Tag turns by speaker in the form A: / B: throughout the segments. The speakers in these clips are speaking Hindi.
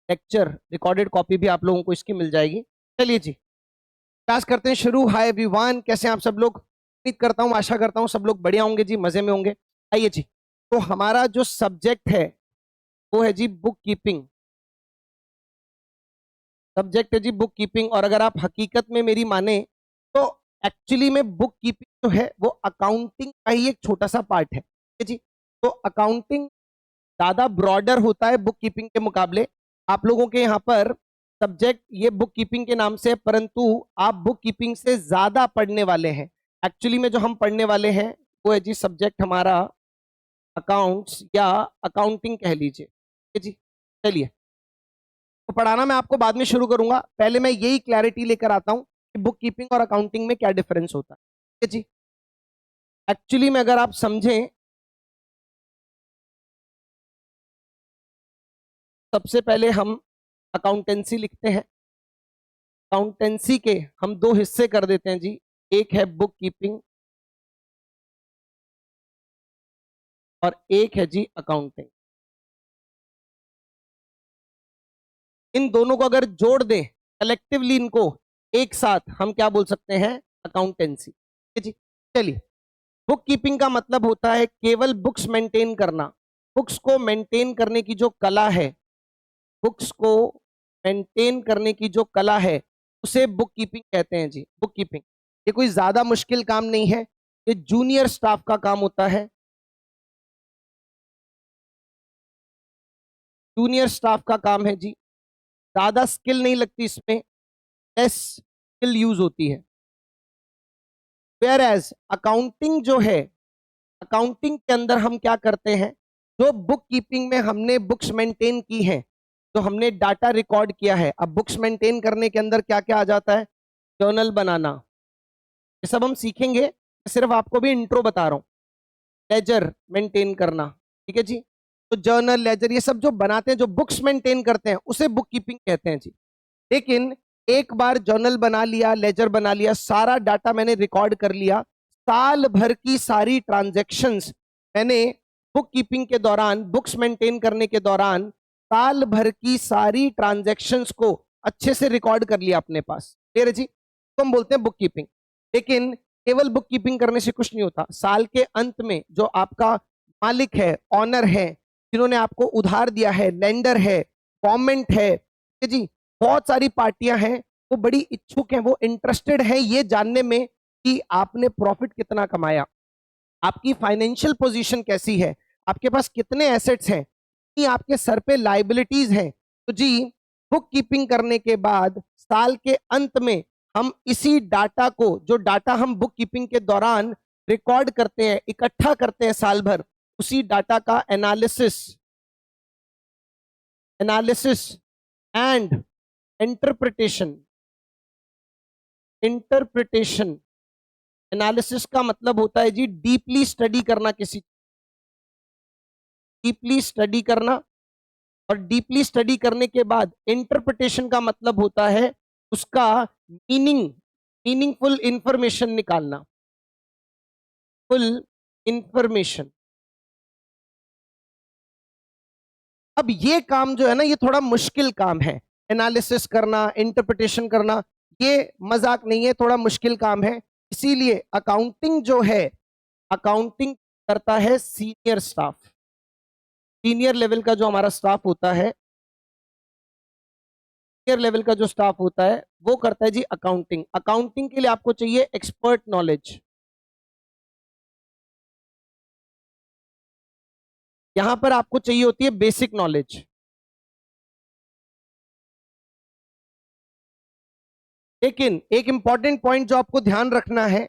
A: लेक्चर रिकॉर्डेड कॉपी भी आप लोगों को इसकी मिल जाएगी। चलिए जी क्लास करते हैं शुरू। हाय एवरीवन, कैसे हैं आप सब लोग? उम्मीद करता हूँ, आशा करता हूँ सब लोग बढ़िया होंगे जी, मजे में होंगे। आइए जी, तो हमारा जो सब्जेक्ट है वो है जी बुक कीपिंग। सब्जेक्ट है जी बुक कीपिंग। और अगर आप हकीकत में मेरी माने तो एक्चुअली में बुक कीपिंग जो है वो अकाउंटिंग का ही एक छोटा सा पार्ट है। ठीक है जी, तो अकाउंटिंग ज्यादा ब्रॉडर होता है बुक कीपिंग के मुकाबले। आप लोगों के यहाँ पर सब्जेक्ट ये बुक कीपिंग के नाम से है, परंतु आप बुक कीपिंग से ज्यादा पढ़ने वाले हैं। एक्चुअली में जो हम पढ़ने वाले हैं वो है जी सब्जेक्ट हमारा अकाउंट्स या अकाउंटिंग कह लीजिए। ठीक है जी, चलिए तो पढ़ाना मैं आपको बाद में शुरू करूंगा, पहले मैं यही क्लैरिटी लेकर आता हूं कि बुक कीपिंग और अकाउंटिंग में क्या डिफरेंस होता है। ठीक है जी, एक्चुअली में अगर आप समझें, सबसे पहले हम अकाउंटेंसी लिखते हैं। अकाउंटेंसी के हम दो हिस्से कर देते हैं जी, एक है बुक कीपिंग और एक है जी अकाउंटिंग। इन दोनों को अगर जोड़ दें कलेक्टिवली, इनको एक साथ हम क्या बोल सकते हैं? अकाउंटेंसी। ठीक है जी, चलिए बुक कीपिंग का मतलब होता है केवल बुक्स मेंटेन करना। बुक्स को मेंटेन करने की जो कला है, बुक्स को मेंटेन करने की जो कला है उसे बुक कीपिंग कहते हैं जी। बुक कीपिंग ये कोई ज्यादा मुश्किल काम नहीं है, ये जूनियर स्टाफ का काम होता है। जूनियर स्टाफ का काम है जी, ज्यादा स्किल नहीं लगती इसमें, लेस स्किल यूज होती है। वेयर एज अकाउंटिंग जो है, अकाउंटिंग के अंदर हम क्या करते हैं? जो बुक कीपिंग में हमने बुक्स मेंटेन की हैं, जो हमने डाटा रिकॉर्ड किया है, अब बुक्स मेंटेन करने के अंदर क्या क्या आ जाता है? जर्नल बनाना, ये सब हम सीखेंगे, सिर्फ आपको भी इंट्रो बता रहा हूँ। लेजर मेंटेन करना, ठीक है जी, तो जर्नल लेजर ये सब जो बनाते हैं, जो बुक्स मेंटेन करते हैं उसे बुक कीपिंग कहते हैं जी। लेकिन एक बार जर्नल बना लिया, लेजर बना लिया, सारा डाटा मैंने रिकॉर्ड कर लिया, साल भर की सारी ट्रांजैक्शंस मैंने बुक कीपिंग के दौरान, बुक्स मेंटेन करने के दौरान साल भर की सारी ट्रांजैक्शंस को अच्छे से रिकॉर्ड कर लिया अपने पास। क्लियर है जी, तो हम बोलते हैं बुक कीपिंग। लेकिन केवल बुक कीपिंग करने से कुछ नहीं होता। साल के अंत में जो आपका मालिक है, ऑनर है, जिन्होंने आपको उधार दिया है, लेंडर है, गवर्नमेंट है, ठीक है जी, बहुत सारी पार्टियां हैं, वो बड़ी इच्छुक हैं, वो इंटरेस्टेड हैं ये जानने में कि आपने प्रॉफिट कितना कमाया, आपकी फाइनेंशियल पोजीशन कैसी है, आपके पास कितने एसेट्स हैं, कि आपके सर पे लाइबिलिटीज हैं। तो जी बुक कीपिंग करने के बाद साल के अंत में हम इसी डाटा को, जो डाटा हम बुक कीपिंग के दौरान रिकॉर्ड करते हैं, इकट्ठा करते हैं साल भर, उसी डाटा का analysis analysis and interpretation. Interpretation analysis का मतलब होता है जी डीपली स्टडी करना, किसी डीपली स्टडी करना। और डीपली स्टडी करने के बाद इंटरप्रिटेशन का मतलब होता है उसका मीनिंगफुल इंफॉर्मेशन निकालना। Full information. अब ये काम जो है ना, ये थोड़ा मुश्किल काम है, एनालिसिस करना, इंटरप्रिटेशन करना, ये मजाक नहीं है, थोड़ा मुश्किल काम है। इसीलिए अकाउंटिंग जो है, अकाउंटिंग करता है सीनियर स्टाफ। सीनियर लेवल का जो हमारा स्टाफ होता है, सीनियर लेवल का जो स्टाफ होता है वो करता है जी अकाउंटिंग। अकाउंटिंग के लिए आपको चाहिए एक्सपर्ट नॉलेज। यहां पर आपको चाहिए होती है बेसिक नॉलेज। लेकिन एक इंपॉर्टेंट पॉइंट जो आपको ध्यान रखना है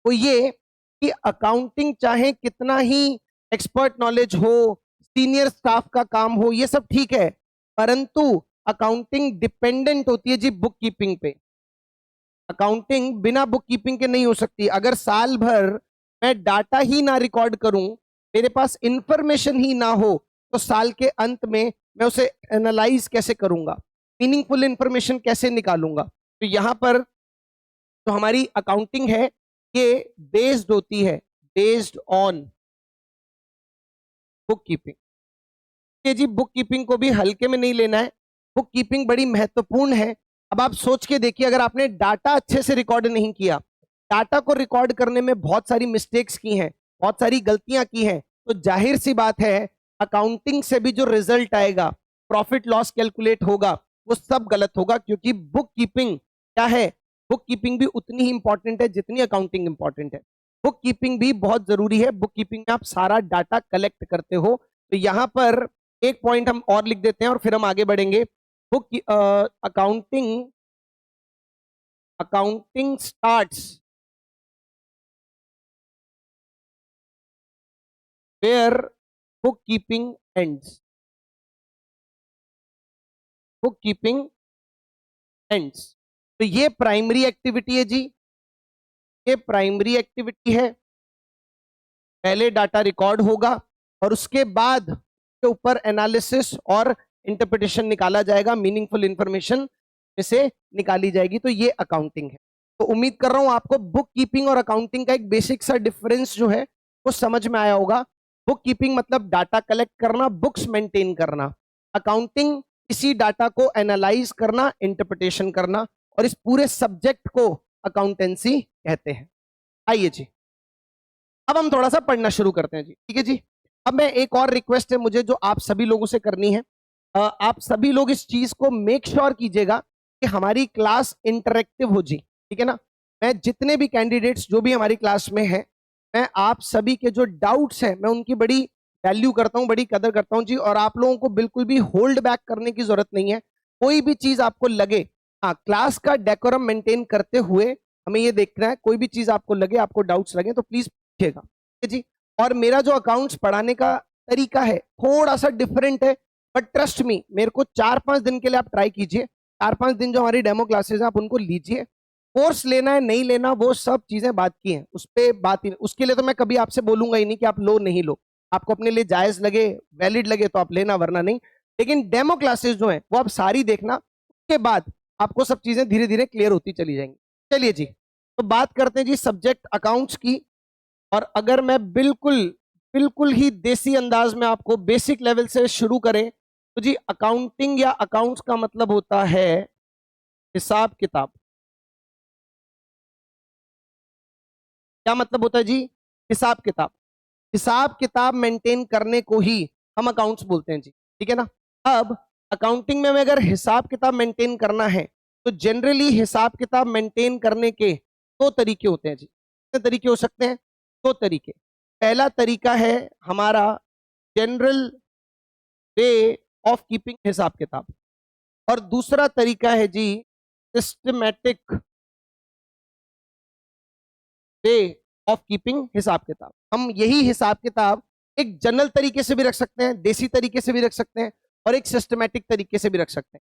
A: वो ये कि अकाउंटिंग चाहे कितना ही एक्सपर्ट नॉलेज हो, सीनियर स्टाफ का काम हो, ये सब ठीक है, परंतु अकाउंटिंग डिपेंडेंट होती है जी बुक कीपिंग पे। अकाउंटिंग बिना बुक कीपिंग के नहीं हो सकती। अगर साल भर मैं डाटा ही ना रिकॉर्ड करूं, मेरे पास इंफॉर्मेशन ही ना हो, तो साल के अंत में मैं उसे एनालाइज कैसे करूंगा, मीनिंगफुल इंफॉर्मेशन कैसे निकालूंगा? तो यहां पर जो हमारी अकाउंटिंग है ये बेस्ड होती है, बेस्ड ऑन बुक कीपिंग। ये जी बुक कीपिंग को भी हल्के में नहीं लेना है। बुक कीपिंग बड़ी महत्वपूर्ण है। अब आप सोच के देखिए, अगर आपने डाटा अच्छे से रिकॉर्ड नहीं किया, डाटा को रिकॉर्ड करने में बहुत सारी मिस्टेक्स की हैं, बहुत सारी गलतियां की हैं, तो जाहिर सी बात है अकाउंटिंग से भी जो रिजल्ट आएगा, प्रॉफिट लॉस कैलकुलेट होगा, वो सब गलत होगा। क्योंकि बुक कीपिंग क्या है, बुक कीपिंग भी उतनी ही इंपॉर्टेंट है जितनी अकाउंटिंग इंपॉर्टेंट है। बुक कीपिंग भी बहुत जरूरी है। बुक कीपिंग में आप सारा डाटा कलेक्ट करते हो। तो यहां पर एक पॉइंट हम और लिख देते हैं और फिर हम आगे बढ़ेंगे। Book accounting accounting starts where book keeping ends. Book keeping ends. तो ये प्राइमरी एक्टिविटी है जी, ये प्राइमरी एक्टिविटी है। पहले डाटा रिकॉर्ड होगा और उसके बाद के ऊपर एनालिसिस और इंटरप्रिटेशन निकाला जाएगा, मीनिंगफुल इंफॉर्मेशन से निकाली जाएगी। तो ये अकाउंटिंग है। तो उम्मीद कर रहा हूं आपको बुक कीपिंग और अकाउंटिंग का एक बेसिक सा डिफरेंस जो है वो समझ में आया होगा। बुक कीपिंग मतलब डाटा कलेक्ट करना, बुक्स मेंटेन करना। अकाउंटिंग इसी डाटा को एनालाइज करना, इंटरप्रिटेशन करना, और इस पूरे सब्जेक्ट को अकाउंटेंसी कहते हैं। आइए जी, अब हम थोड़ा सा पढ़ना शुरू करते हैं जी। ठीक है जी। अब मैं एक और रिक्वेस्ट है मुझे जो आप सभी लोगों से करनी है, आप सभी लोग इस चीज को मेक श्योर कीजिएगा कि हमारी क्लास इंटरेक्टिव हो जी। ठीक है ना। मैं जितने भी कैंडिडेट्स जो भी हमारी क्लास में हैं, मैं आप सभी के जो डाउट्स हैं मैं उनकी बड़ी वैल्यू करता हूं, बड़ी कदर करता हूं जी। और आप लोगों को बिल्कुल भी होल्ड बैक करने की जरूरत नहीं है। कोई भी चीज आपको लगे, हाँ, क्लास का डेकोरम मेंटेन करते हुए हमें ये देखना है, कोई भी चीज आपको लगे, आपको डाउट्स लगे तो प्लीज पूछिएगा। ठीक है जी। और मेरा जो अकाउंट्स पढ़ाने का तरीका है थोड़ा सा डिफरेंट है, बट ट्रस्ट मी, मेरे को 4-5 दिन के लिए आप ट्राई कीजिए। 4-5 दिन जो हमारी डेमो क्लासेस हैं आप उनको लीजिए। कोर्स लेना है नहीं लेना वो सब चीजें बात की हैं, उस पर बात ही, उसके लिए तो मैं कभी आपसे बोलूंगा ही नहीं कि आप लो नहीं लो। आपको अपने लिए जायज लगे, वैलिड लगे तो आप लेना, वरना नहीं। लेकिन डेमो क्लासेस जो हैं वो आप सारी देखना, उसके बाद आपको सब चीजें धीरे धीरे क्लियर होती चली जाएंगी। चलिए जी, तो बात करते हैं जी सब्जेक्ट अकाउंट्स की। और अगर मैं बिल्कुल बिल्कुल ही देसी अंदाज में आपको बेसिक लेवल से शुरू करें तो जी, अकाउंटिंग या अकाउंट्स का मतलब होता है हिसाब किताब। क्या मतलब होता है जी? हिसाब किताब। हिसाब किताब मेंटेन करने को ही हम अकाउंट्स बोलते हैं जी। ठीक है ना। अब अकाउंटिंग में हमें अगर हिसाब किताब मेंटेन करना है तो जनरली हिसाब किताब मेंटेन करने के दो तरीके होते हैं जी। कितने तरीके हो सकते हैं? दो तरीके। पहला तरीका है हमारा जनरल वे ऑफ कीपिंग हिसाब किताब, और दूसरा तरीका है जी सिस्टमैटिक वे ऑफ कीपिंग हिसाब किताब। हम यही हिसाब किताब एक जनरल तरीके से भी रख सकते हैं, देसी तरीके से भी रख सकते हैं, और एक सिस्टमैटिक तरीके से भी रख सकते हैं।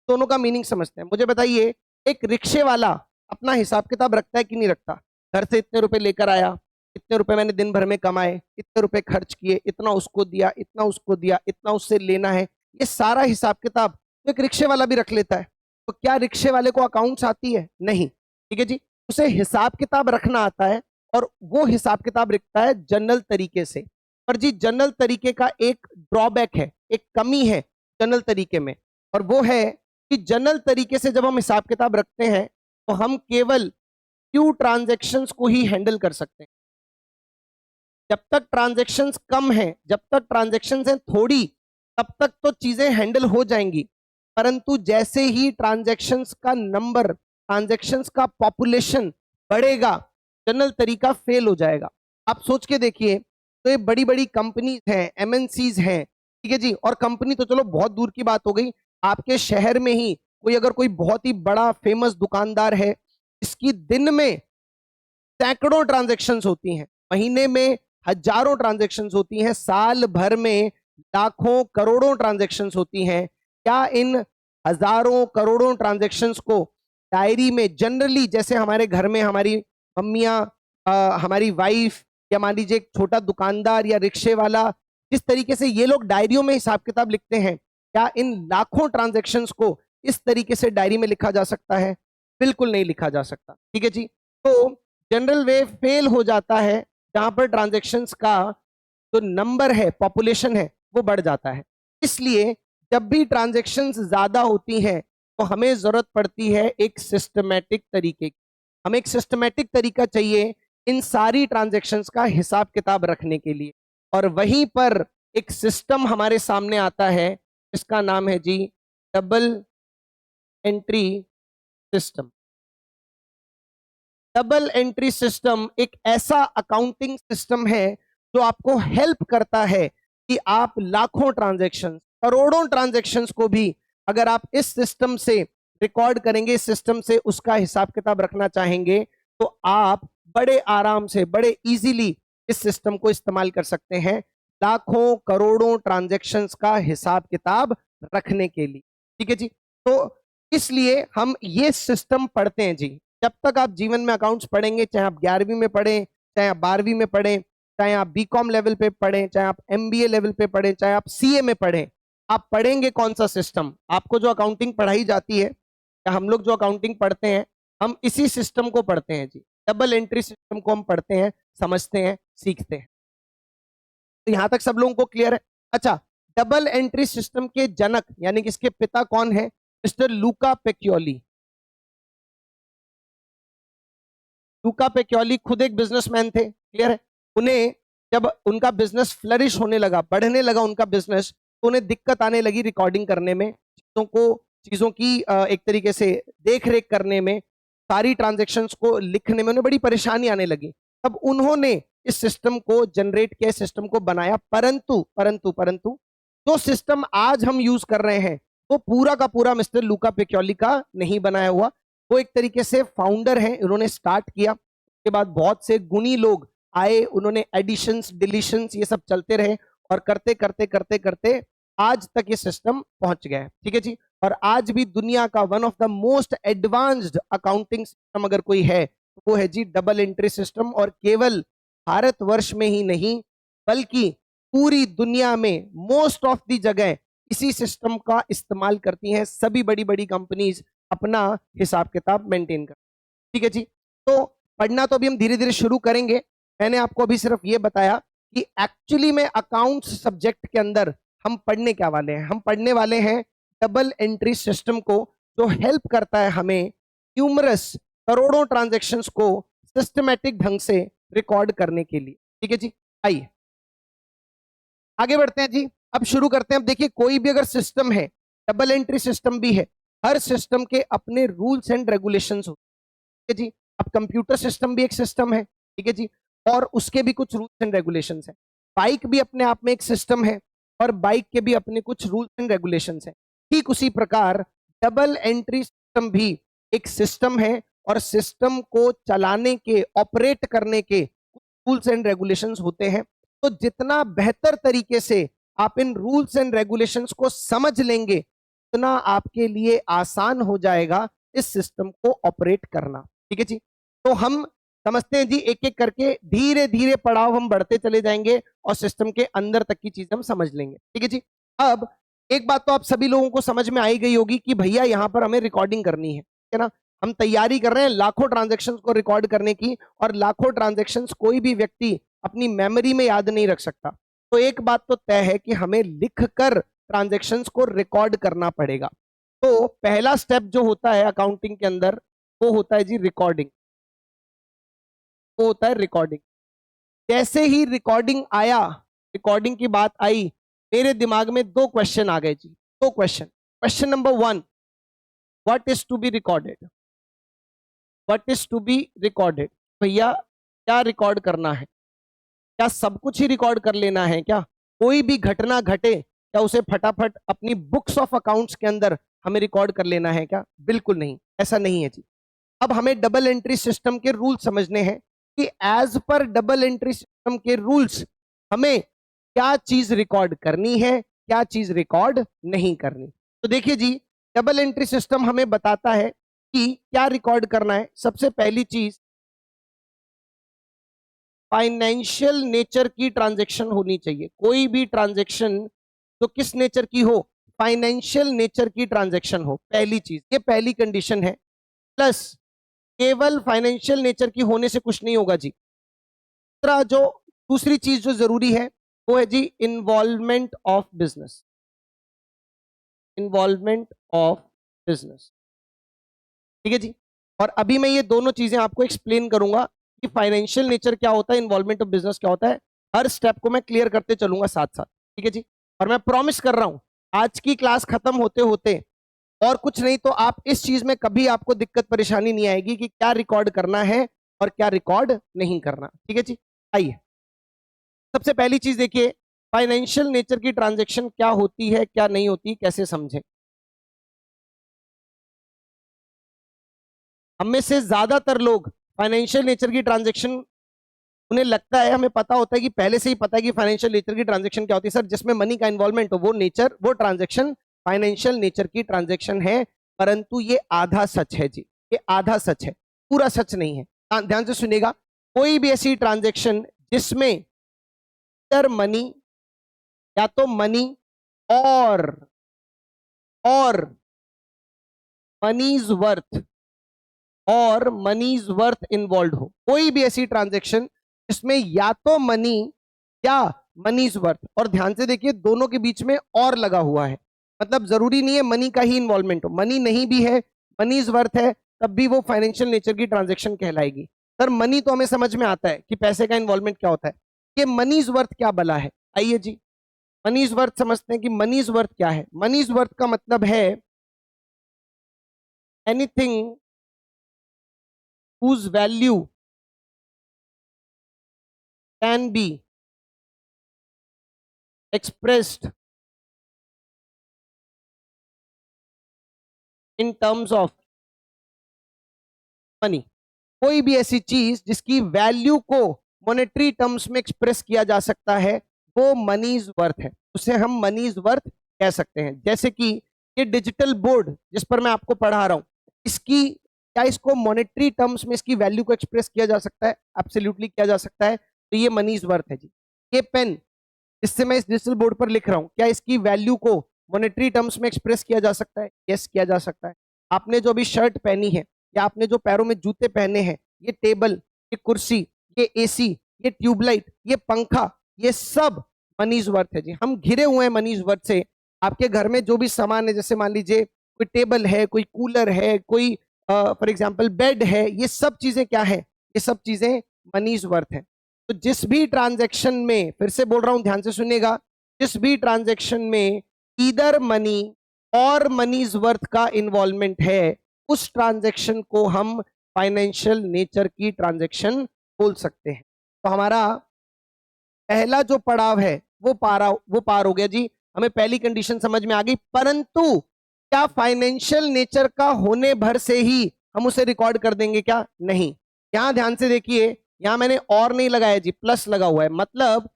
A: दोनों का मीनिंग समझते हैं। मुझे बताइए, एक रिक्शे वाला अपना हिसाब किताब रखता है कि नहीं रखता? घर से इतने रुपए लेकर आया, इतने रुपए मैंने दिन भर में कमाए, इतने रुपए खर्च किए, इतना उसको दिया, इतना उसको दिया, इतना उससे लेना है, ये सारा हिसाब किताब तो एक रिक्शे वाला भी रख लेता है। तो क्या रिक्शे वाले को अकाउंट्स आती है? नहीं। ठीक है जी। उसे हिसाब किताब रखना आता है, और वो हिसाब किताब रखता है जनरल तरीके से। पर जी जनरल तरीके का एक ड्रॉबैक है, एक कमी है जनरल तरीके में, और वो है कि जनरल तरीके से जब हम हिसाब किताब रखते हैं तो हम केवल फ्यू ट्रांजैक्शंस को ही हैंडल कर सकते हैं। जब तक ट्रांजैक्शंस कम हैं, जब तक ट्रांजैक्शंस हैं थोड़ी, तब तक तो चीजें हैंडल हो जाएंगी। परंतु जैसे ही ट्रांजैक्शंस का नंबर, ट्रांजैक्शंस का पॉपुलेशन बढ़ेगा, जनरल तरीका फेल हो जाएगा। आप सोच के देखिए, तो ये बड़ी बड़ी कंपनीज हैं, एमएनसीज हैं, ठीक है जी। और कंपनी तो चलो बहुत दूर की बात हो गई, आपके शहर में ही कोई अगर कोई बहुत ही बड़ा फेमस दुकानदार है, इसकी दिन में सैकड़ों ट्रांजैक्शंस होती हैं, महीने में हजारों ट्रांजैक्शंस होती हैं, साल भर में लाखों करोड़ों ट्रांजैक्शंस होती हैं। क्या इन हजारों करोड़ों ट्रांजैक्शंस को डायरी में जनरली, जैसे हमारे घर में हमारी मम्मियाँ, हमारी वाइफ, या मान लीजिए एक छोटा दुकानदार या रिक्शे वाला, जिस तरीके से ये लोग डायरियों में हिसाब किताब लिखते हैं, क्या इन लाखों ट्रांजैक्शंस को इस तरीके से डायरी में लिखा जा सकता है? बिल्कुल नहीं लिखा जा सकता। ठीक है जी। तो जनरल वे फेल हो जाता है जहां पर ट्रांजैक्शंस का जो नंबर है, पॉपुलेशन है, वो बढ़ जाता है। इसलिए जब भी ट्रांजैक्शंस ज्यादा होती हैं तो हमें जरूरत पड़ती है एक सिस्टमैटिक तरीके की। हमें एक सिस्टमैटिक तरीका चाहिए इन सारी ट्रांजैक्शंस का हिसाब किताब रखने के लिए, और वहीं पर एक सिस्टम हमारे सामने आता है, इसका नाम है जी double entry system. Double entry system एक ऐसा अकाउंटिंग सिस्टम है जो आपको हेल्प करता है कि आप लाखों ट्रांजैक्शंस, करोड़ों ट्रांजैक्शंस को भी अगर आप इस सिस्टम से रिकॉर्ड करेंगे, इस सिस्टम से उसका हिसाब किताब रखना चाहेंगे, तो आप बड़े आराम से, बड़े इजीली इस सिस्टम को इस्तेमाल कर सकते हैं लाखों करोड़ों ट्रांजैक्शंस का हिसाब किताब रखने के लिए। ठीक है जी। तो इसलिए हम ये सिस्टम पढ़ते हैं जी। जब तक आप जीवन में अकाउंट्स पढ़ेंगे, चाहे आप 11वीं में पढ़ें, चाहे आप 12वीं में पढ़ें, चाहे आप बीकॉम लेवल पे पढ़ें, चाहे आप एमबीए लेवल पे पढ़ें, चाहे आप सीए में पढ़ें, आप पढ़ेंगे कौन सा सिस्टम? आपको जो अकाउंटिंग पढ़ाई जाती है, या हम लोग जो अकाउंटिंग पढ़ते हैं, हम इसी सिस्टम को पढ़ते हैं जी। डबल एंट्री सिस्टम को हम पढ़ते हैं, समझते हैं, सीखते हैं। तो यहां तक सब लोगों को क्लियर है? अच्छा, डबल एंट्री सिस्टम के जनक यानी कि इसके पिता कौन है? मिस्टर लूका पेक्योली। लूका पेक्योली खुद एक बिजनेसमैन थे, क्लियर है? उन्हें जब उनका बिजनेस फ्लरिश होने लगा, बढ़ने लगा उनका बिजनेस, तो उन्हें दिक्कत आने लगी रिकॉर्डिंग करने में, चीजों की एक तरीके से देख रेख करने में, सारी ट्रांजेक्शन्स को लिखने में उन्हें बड़ी परेशानी आने लगी। तब उन्होंने इस सिस्टम को जनरेट किया, सिस्टम को बनाया। परंतु परंतु परंतु जो सिस्टम आज हम यूज कर रहे हैं वो पूरा का पूरा मिस्टर लूका पेक्योली का नहीं बनाया हुआ। वो एक तरीके से फाउंडर हैं, उन्होंने स्टार्ट किया, उसके बाद बहुत से गुणी लोग आए, उन्होंने एडिशंस डिलीशंस ये सब चलते रहे, और करते करते करते करते आज तक ये सिस्टम पहुंच गया है। ठीक है जी। और आज भी दुनिया का one of the most advanced accounting system अगर कोई है तो वो है जी डबल एंट्री सिस्टम। और केवल भारतवर्ष में ही नहीं बल्कि पूरी दुनिया में मोस्ट ऑफ दी जगह इसी सिस्टम का इस्तेमाल करती हैं सभी बड़ी बड़ी कंपनीज अपना हिसाब किताब मेंटेन कर। ठीक है जी। तो पढ़ना तो अभी हम धीरे धीरे शुरू करेंगे। मैंने आपको अभी सिर्फ ये बताया कि एक्चुअली में अकाउंट्स सब्जेक्ट के अंदर हम पढ़ने क्या वाले हैं। हम पढ़ने वाले हैं डबल एंट्री सिस्टम को, जो हेल्प करता है हमें न्यूमरस करोड़ों ट्रांजैक्शंस को सिस्टमैटिक ढंग से रिकॉर्ड करने के लिए। ठीक है जी। आइए आगे बढ़ते हैं जी। अब शुरू करते हैं। अब देखिए, कोई भी अगर सिस्टम है, डबल एंट्री सिस्टम भी है, हर सिस्टम के अपने रूल्स एंड रेगुलेशंस होते हैं। ठीक है जी। अब कंप्यूटर सिस्टम भी एक सिस्टम है, ठीक है जी, और उसके भी कुछ रूल्स एंड रेगुलेशंस हैं। बाइक भी अपने आप में एक सिस्टम है, और बाइक के भी अपने कुछ रूल्स एंड रेगुलेशंस हैं। ठीक उसी प्रकार डबल एंट्री सिस्टम भी एक सिस्टम है, और सिस्टम को चलाने के, ऑपरेट करने के रूल्स एंड रेगुलेशंस होते हैं। तो जितना बेहतर तरीके से आप इन रूल्स एंड रेगुलेशंस को समझ लेंगे, उतना आपके लिए आसान हो जाएगा इस सिस्टम को ऑपरेट करना। ठीक है जी। तो हम समझते हैं जी, एक एक करके धीरे धीरे पड़ाव हम बढ़ते चले जाएंगे और सिस्टम के अंदर तक की चीजें हम समझ लेंगे। ठीक है जी। अब एक बात तो आप सभी लोगों को समझ में आई गई होगी कि भैया यहां पर हमें रिकॉर्डिंग करनी है ना। हम तैयारी कर रहे हैं लाखों ट्रांजैक्शंस को रिकॉर्ड करने की, और लाखों ट्रांजैक्शंस कोई भी व्यक्ति अपनी मेमोरी में याद नहीं रख सकता। तो एक बात तो तय है कि हमें लिखकर ट्रांजैक्शंस को रिकॉर्ड करना पड़ेगा। तो पहला स्टेप जो होता है अकाउंटिंग के अंदर, वो होता है जी रिकॉर्डिंग। वो होता है रिकॉर्डिंग। जैसे ही रिकॉर्डिंग आया, रिकॉर्डिंग की बात आई, मेरे दिमाग में दो क्वेश्चन आ गए जी। दो question. Question number 1, what is to be recorded? What is to be recorded? भैया क्या रिकॉर्ड करना है? क्या सब कुछ ही रिकॉर्ड कर लेना है क्या? कोई भी घटना घटे क्या उसे फटाफट अपनी बुक्स ऑफ अकाउंट्स के अंदर हमें रिकॉर्ड कर लेना है क्या? बिल्कुल नहीं, ऐसा नहीं है जी। अब हमें डबल एंट्री सिस्टम के रूल्स समझने हैं कि as per double entry system के रूल्स हमें क्या चीज रिकॉर्ड करनी है, क्या चीज रिकॉर्ड नहीं करनी। तो देखिए जी, डबल एंट्री सिस्टम हमें बताता है कि क्या रिकॉर्ड करना है। सबसे पहली चीज, फाइनेंशियल नेचर की ट्रांजैक्शन होनी चाहिए। कोई भी ट्रांजैक्शन जो किस नेचर की हो? फाइनेंशियल नेचर की ट्रांजैक्शन हो, पहली चीज, ये पहली कंडीशन है। प्लस केवल फाइनेंशियल नेचर की होने से कुछ नहीं होगा जी। दूसरी चीज जो जरूरी है वो है जी involvement of business. Involvement of business. ठीक है जी। और अभी मैं ये दोनों चीजें आपको एक्सप्लेन करूंगा कि फाइनेंशियल नेचर क्या होता है, इन्वॉल्वमेंट ऑफ बिजनेस क्या होता है। हर स्टेप को मैं क्लियर करते चलूंगा साथ साथ। ठीक है जी। और मैं प्रॉमिस कर रहा हूं आज की क्लास खत्म होते होते और कुछ नहीं तो आप इस चीज में कभी आपको दिक्कत परेशानी नहीं आएगी कि क्या रिकॉर्ड करना है और क्या रिकॉर्ड नहीं करना। ठीक है जी। आइए सबसे पहली चीज देखिए, फाइनेंशियल नेचर की ट्रांजैक्शन क्या होती है क्या नहीं होती, कैसे समझें। हम में से ज्यादातर लोग फाइनेंशियल नेचर की ट्रांजैक्शन, उन्हें लगता है, हमें पता होता है कि पहले से ही पता है कि फाइनेंशियल नेचर की ट्रांजैक्शन क्या होती है। सर जिसमें मनी का इन्वॉल्वमेंट हो वो नेचर, वो ट्रांजैक्शन फाइनेंशियल नेचर की ट्रांजैक्शन है। परंतु ये आधा सच है जी, ये आधा सच है, पूरा सच नहीं है। ध्यान से सुनिएगा, कोई भी ऐसी ट्रांजैक्शन जिसमें मनी या तो मनी और मनीज वर्थ और मनीज वर्थ इन्वॉल्व हो, कोई भी ऐसी ट्रांजैक्शन जिसमें या तो मनी या मनीज वर्थ, और ध्यान से देखिए दोनों के बीच में और लगा हुआ है, मतलब जरूरी नहीं है मनी का ही इन्वॉल्वमेंट हो, मनी नहीं भी है, मनीज वर्थ है, तब भी वो फाइनेंशियल नेचर की ट्रांजैक्शन कहलाएगी। सर मनी तो हमें समझ में आता है कि पैसे का इन्वॉल्वमेंट क्या होता है, ये मनीज वर्थ क्या बला है। आइए जी मनीज वर्थ समझते हैं कि मनीज वर्थ क्या है। मनीज वर्थ का मतलब है anything whose value can be expressed in terms of money। कोई भी ऐसी चीज जिसकी वैल्यू को मॉनेटरी टर्म्स में एक्सप्रेस किया जा सकता है वो मनीज वर्थ है, उसे हम मनीज वर्थ कह सकते हैं। जैसे कि ये डिजिटल बोर्ड जिस पर मैं आपको पढ़ा रहा हूं, इसकी क्या इसको मॉनेटरी टर्म्स में इसकी वैल्यू को एक्सप्रेस किया जा सकता है? एब्सोल्युटली किया जा सकता है, तो ये मनीज वर्थ है जी। ये पेन जिससे मैं इस डिजिटल बोर्ड पर लिख रहा हूं, क्या इसकी वैल्यू को मॉनेटरी टर्म्स में एक्सप्रेस किया जा सकता है? यस किया जा सकता है। आपने जो अभी शर्ट पहनी है या आपने जो पैरों में जूते पहने हैं, ये टेबल, ये कुर्सी, ये एसी, ये ट्यूबलाइट, ये पंखा, ये सब मनीज वर्थ है जी। हम घिरे हुए हैं मनीज वर्थ से। आपके घर में जो भी सामान है, जैसे मान लीजिए कोई टेबल है, कोई कूलर है, कोई फॉर एग्जाम्पल बेड है, ये सब चीजें क्या है? ये सब चीजें मनीज वर्थ है। तो जिस भी ट्रांजैक्शन में, फिर से बोल रहा हूं ध्यान से सुनिएगा, जिस भी ट्रांजैक्शन में ईदर मनी और मनीज वर्थ का इन्वॉल्वमेंट है, उस ट्रांजैक्शन को हम फाइनेंशियल नेचर की ट्रांजैक्शन बोल सकते हैं। तो हमारा पहला जो पड़ाव है वो पार हो गया जी, हमें पहली कंडीशन समझ में आ गई। परंतु क्या फाइनेंशियल नेचर का होने भर से ही हम उसे रिकॉर्ड कर देंगे क्या? नहीं। यहां ध्यान से देखिए, यहां मैंने और नहीं लगाया जी, प्लस लगा हुआ है, मतलब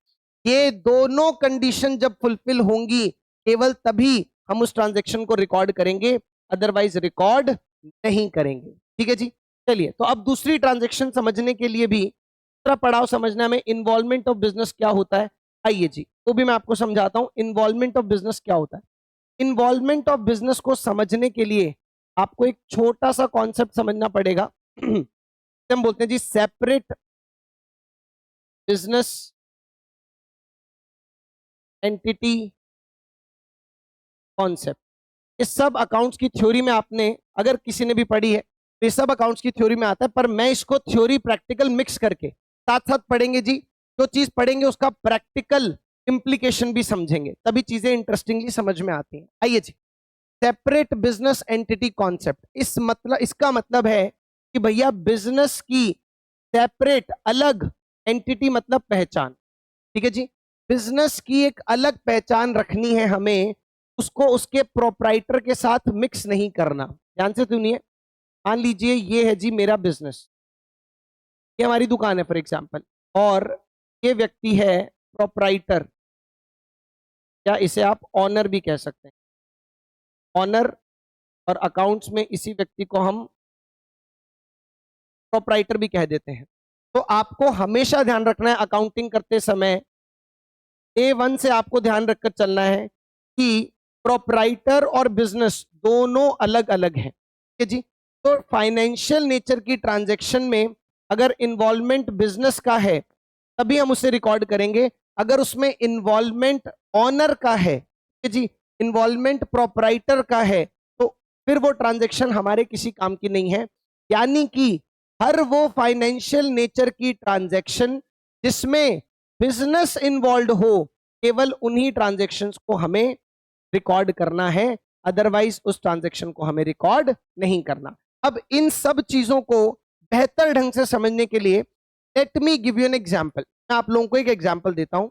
A: ये दोनों कंडीशन जब फुलफिल होंगी केवल तभी हम उस ट्रांजैक्शन को रिकॉर्ड करेंगे, अदरवाइज रिकॉर्ड नहीं करेंगे। ठीक है जी। चलिए तो अब दूसरी ट्रांजैक्शन समझने के लिए भी दूसरा पड़ाव समझना में, इन्वॉल्वमेंट ऑफ बिजनेस क्या होता है। आइए जी तो भी मैं आपको समझाता हूं इन्वॉल्वमेंट ऑफ बिजनेस क्या होता है। इन्वॉल्वमेंट ऑफ बिजनेस को समझने के लिए आपको एक छोटा सा कॉन्सेप्ट समझना पड़ेगा। हम बोलते हैं जी सेपरेट बिजनेस एंटिटी कॉन्सेप्ट। इस सब अकाउंट्स की थ्योरी में आपने अगर किसी ने भी पढ़ी है तो ये सब अकाउंट्स की थ्योरी में आता है, पर मैं इसको थ्योरी प्रैक्टिकल मिक्स करके साथ साथ पढ़ेंगे जी। जो चीज पढ़ेंगे उसका प्रैक्टिकल इंप्लीकेशन भी समझेंगे, तभी चीजें इंटरेस्टिंगली समझ में आती हैं। आइए जी, सेपरेट बिजनेस एंटिटी कॉन्सेप्ट, इसका मतलब है कि भैया बिजनेस की सेपरेट अलग एंटिटी मतलब पहचान। ठीक है जी, बिजनेस की एक अलग पहचान रखनी है हमें, उसको उसके प्रोप्राइटर के साथ मिक्स नहीं करना। ध्यान से सुनिए, मान लीजिए ये है जी मेरा बिजनेस, ये हमारी दुकान है फॉर एग्जांपल, और ये व्यक्ति है प्रोप्राइटर, या इसे आप ऑनर भी कह सकते हैं। ऑनर और अकाउंट्स में इसी व्यक्ति को हम प्रोप्राइटर भी कह देते हैं। तो आपको हमेशा ध्यान रखना है अकाउंटिंग करते समय, A1 से आपको ध्यान रखकर चलना है कि प्रोप्राइटर और बिजनेस दोनों अलग अलग हैं। ठीक है जी। तो फाइनेंशियल नेचर की ट्रांजैक्शन में अगर इन्वॉल्वमेंट बिजनेस का है तभी हम उसे रिकॉर्ड करेंगे, अगर उसमें इन्वॉल्वमेंट ऑनर का है, ठीक है जी, इन्वॉल्वमेंट प्रोपराइटर का है, तो फिर वो ट्रांजैक्शन हमारे किसी काम की नहीं है। यानी कि हर वो फाइनेंशियल नेचर की ट्रांजैक्शन जिसमें बिजनेस इन्वॉल्व हो, केवल उन्हीं ट्रांजैक्शंस को हमें रिकॉर्ड करना है, अदरवाइज उस ट्रांजैक्शन को हमें रिकॉर्ड नहीं करना। अब इन सब चीजों को बेहतर ढंग से समझने के लिए let me give you an example. मैं आप लोगों को एक एग्जांपल देता हूं।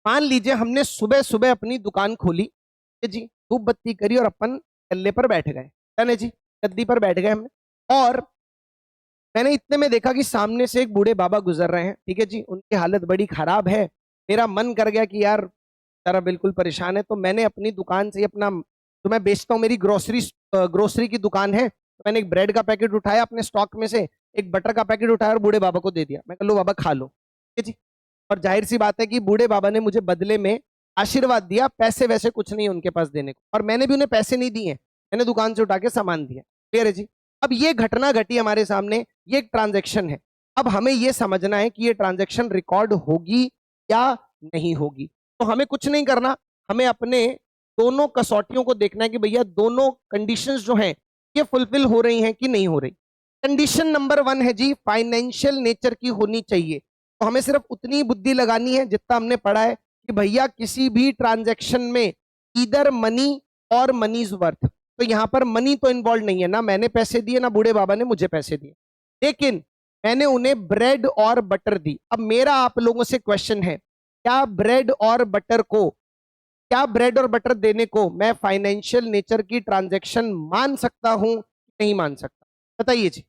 A: मान लीजिए हमने सुबह सुबह अपनी दुकान खोली, ठीक है जी, धूप बत्ती करी और अपन गल्ले पर बैठ गए, है जी, गद्दी पर बैठ गए हमने, और मैंने इतने में देखा कि सामने से एक बूढ़े बाबा गुजर रहे हैं, ठीक है जी, उनकी हालत बड़ी खराब है। मेरा मन कर गया कि यार तारा बिल्कुल परेशान है, तो मैंने अपनी दुकान से अपना, तो मैं बेचता हूँ, मेरी ग्रोसरी की दुकान है, तो मैंने एक ब्रेड का पैकेट उठाया अपने स्टॉक में से, एक बटर का पैकेट उठाया और बूढ़े बाबा को दे दिया। मैं कह लो बाबा खा लो, ठीक है जी। और जाहिर सी बात है कि बूढ़े बाबा ने मुझे बदले में आशीर्वाद दिया, पैसे वैसे कुछ नहीं उनके पास देने को, और मैंने भी उन्हें पैसे नहीं दिए, मैंने दुकान से उठा के सामान दिया। क्लियर है जी। अब ये घटना घटी हमारे सामने, ये एक ट्रांजैक्शन है। अब हमें ये समझना है कि ये ट्रांजैक्शन रिकॉर्ड होगी या नहीं होगी। तो हमें कुछ नहीं करना, हमें अपने दोनों कसौटियों को देखना है कि भैया दोनों कंडीशंस जो हैं ये फुलफिल हो रही हैं कि नहीं हो रही। कंडीशन नंबर 1 है जी, फाइनेंशियल नेचर की होनी चाहिए। तो हमें सिर्फ उतनी बुद्धि लगानी है जितना हमने पढ़ा है कि भैया किसी भी ट्रांजैक्शन में इधर मनी और मनीज वर्थ, तो यहां पर मनी तो इन्वॉल्व नहीं है, ना मैंने पैसे दिए ना बूढ़े बाबा ने मुझे पैसे दिए, लेकिन मैंने उन्हें ब्रेड और बटर दी। अब मेरा आप लोगों से क्वेश्चन है, क्या ब्रेड और बटर को, क्या ब्रेड और बटर देने को मैं फाइनेंशियल नेचर की ट्रांजैक्शन मान सकता हूं, नहीं मान सकता? बताइए जी।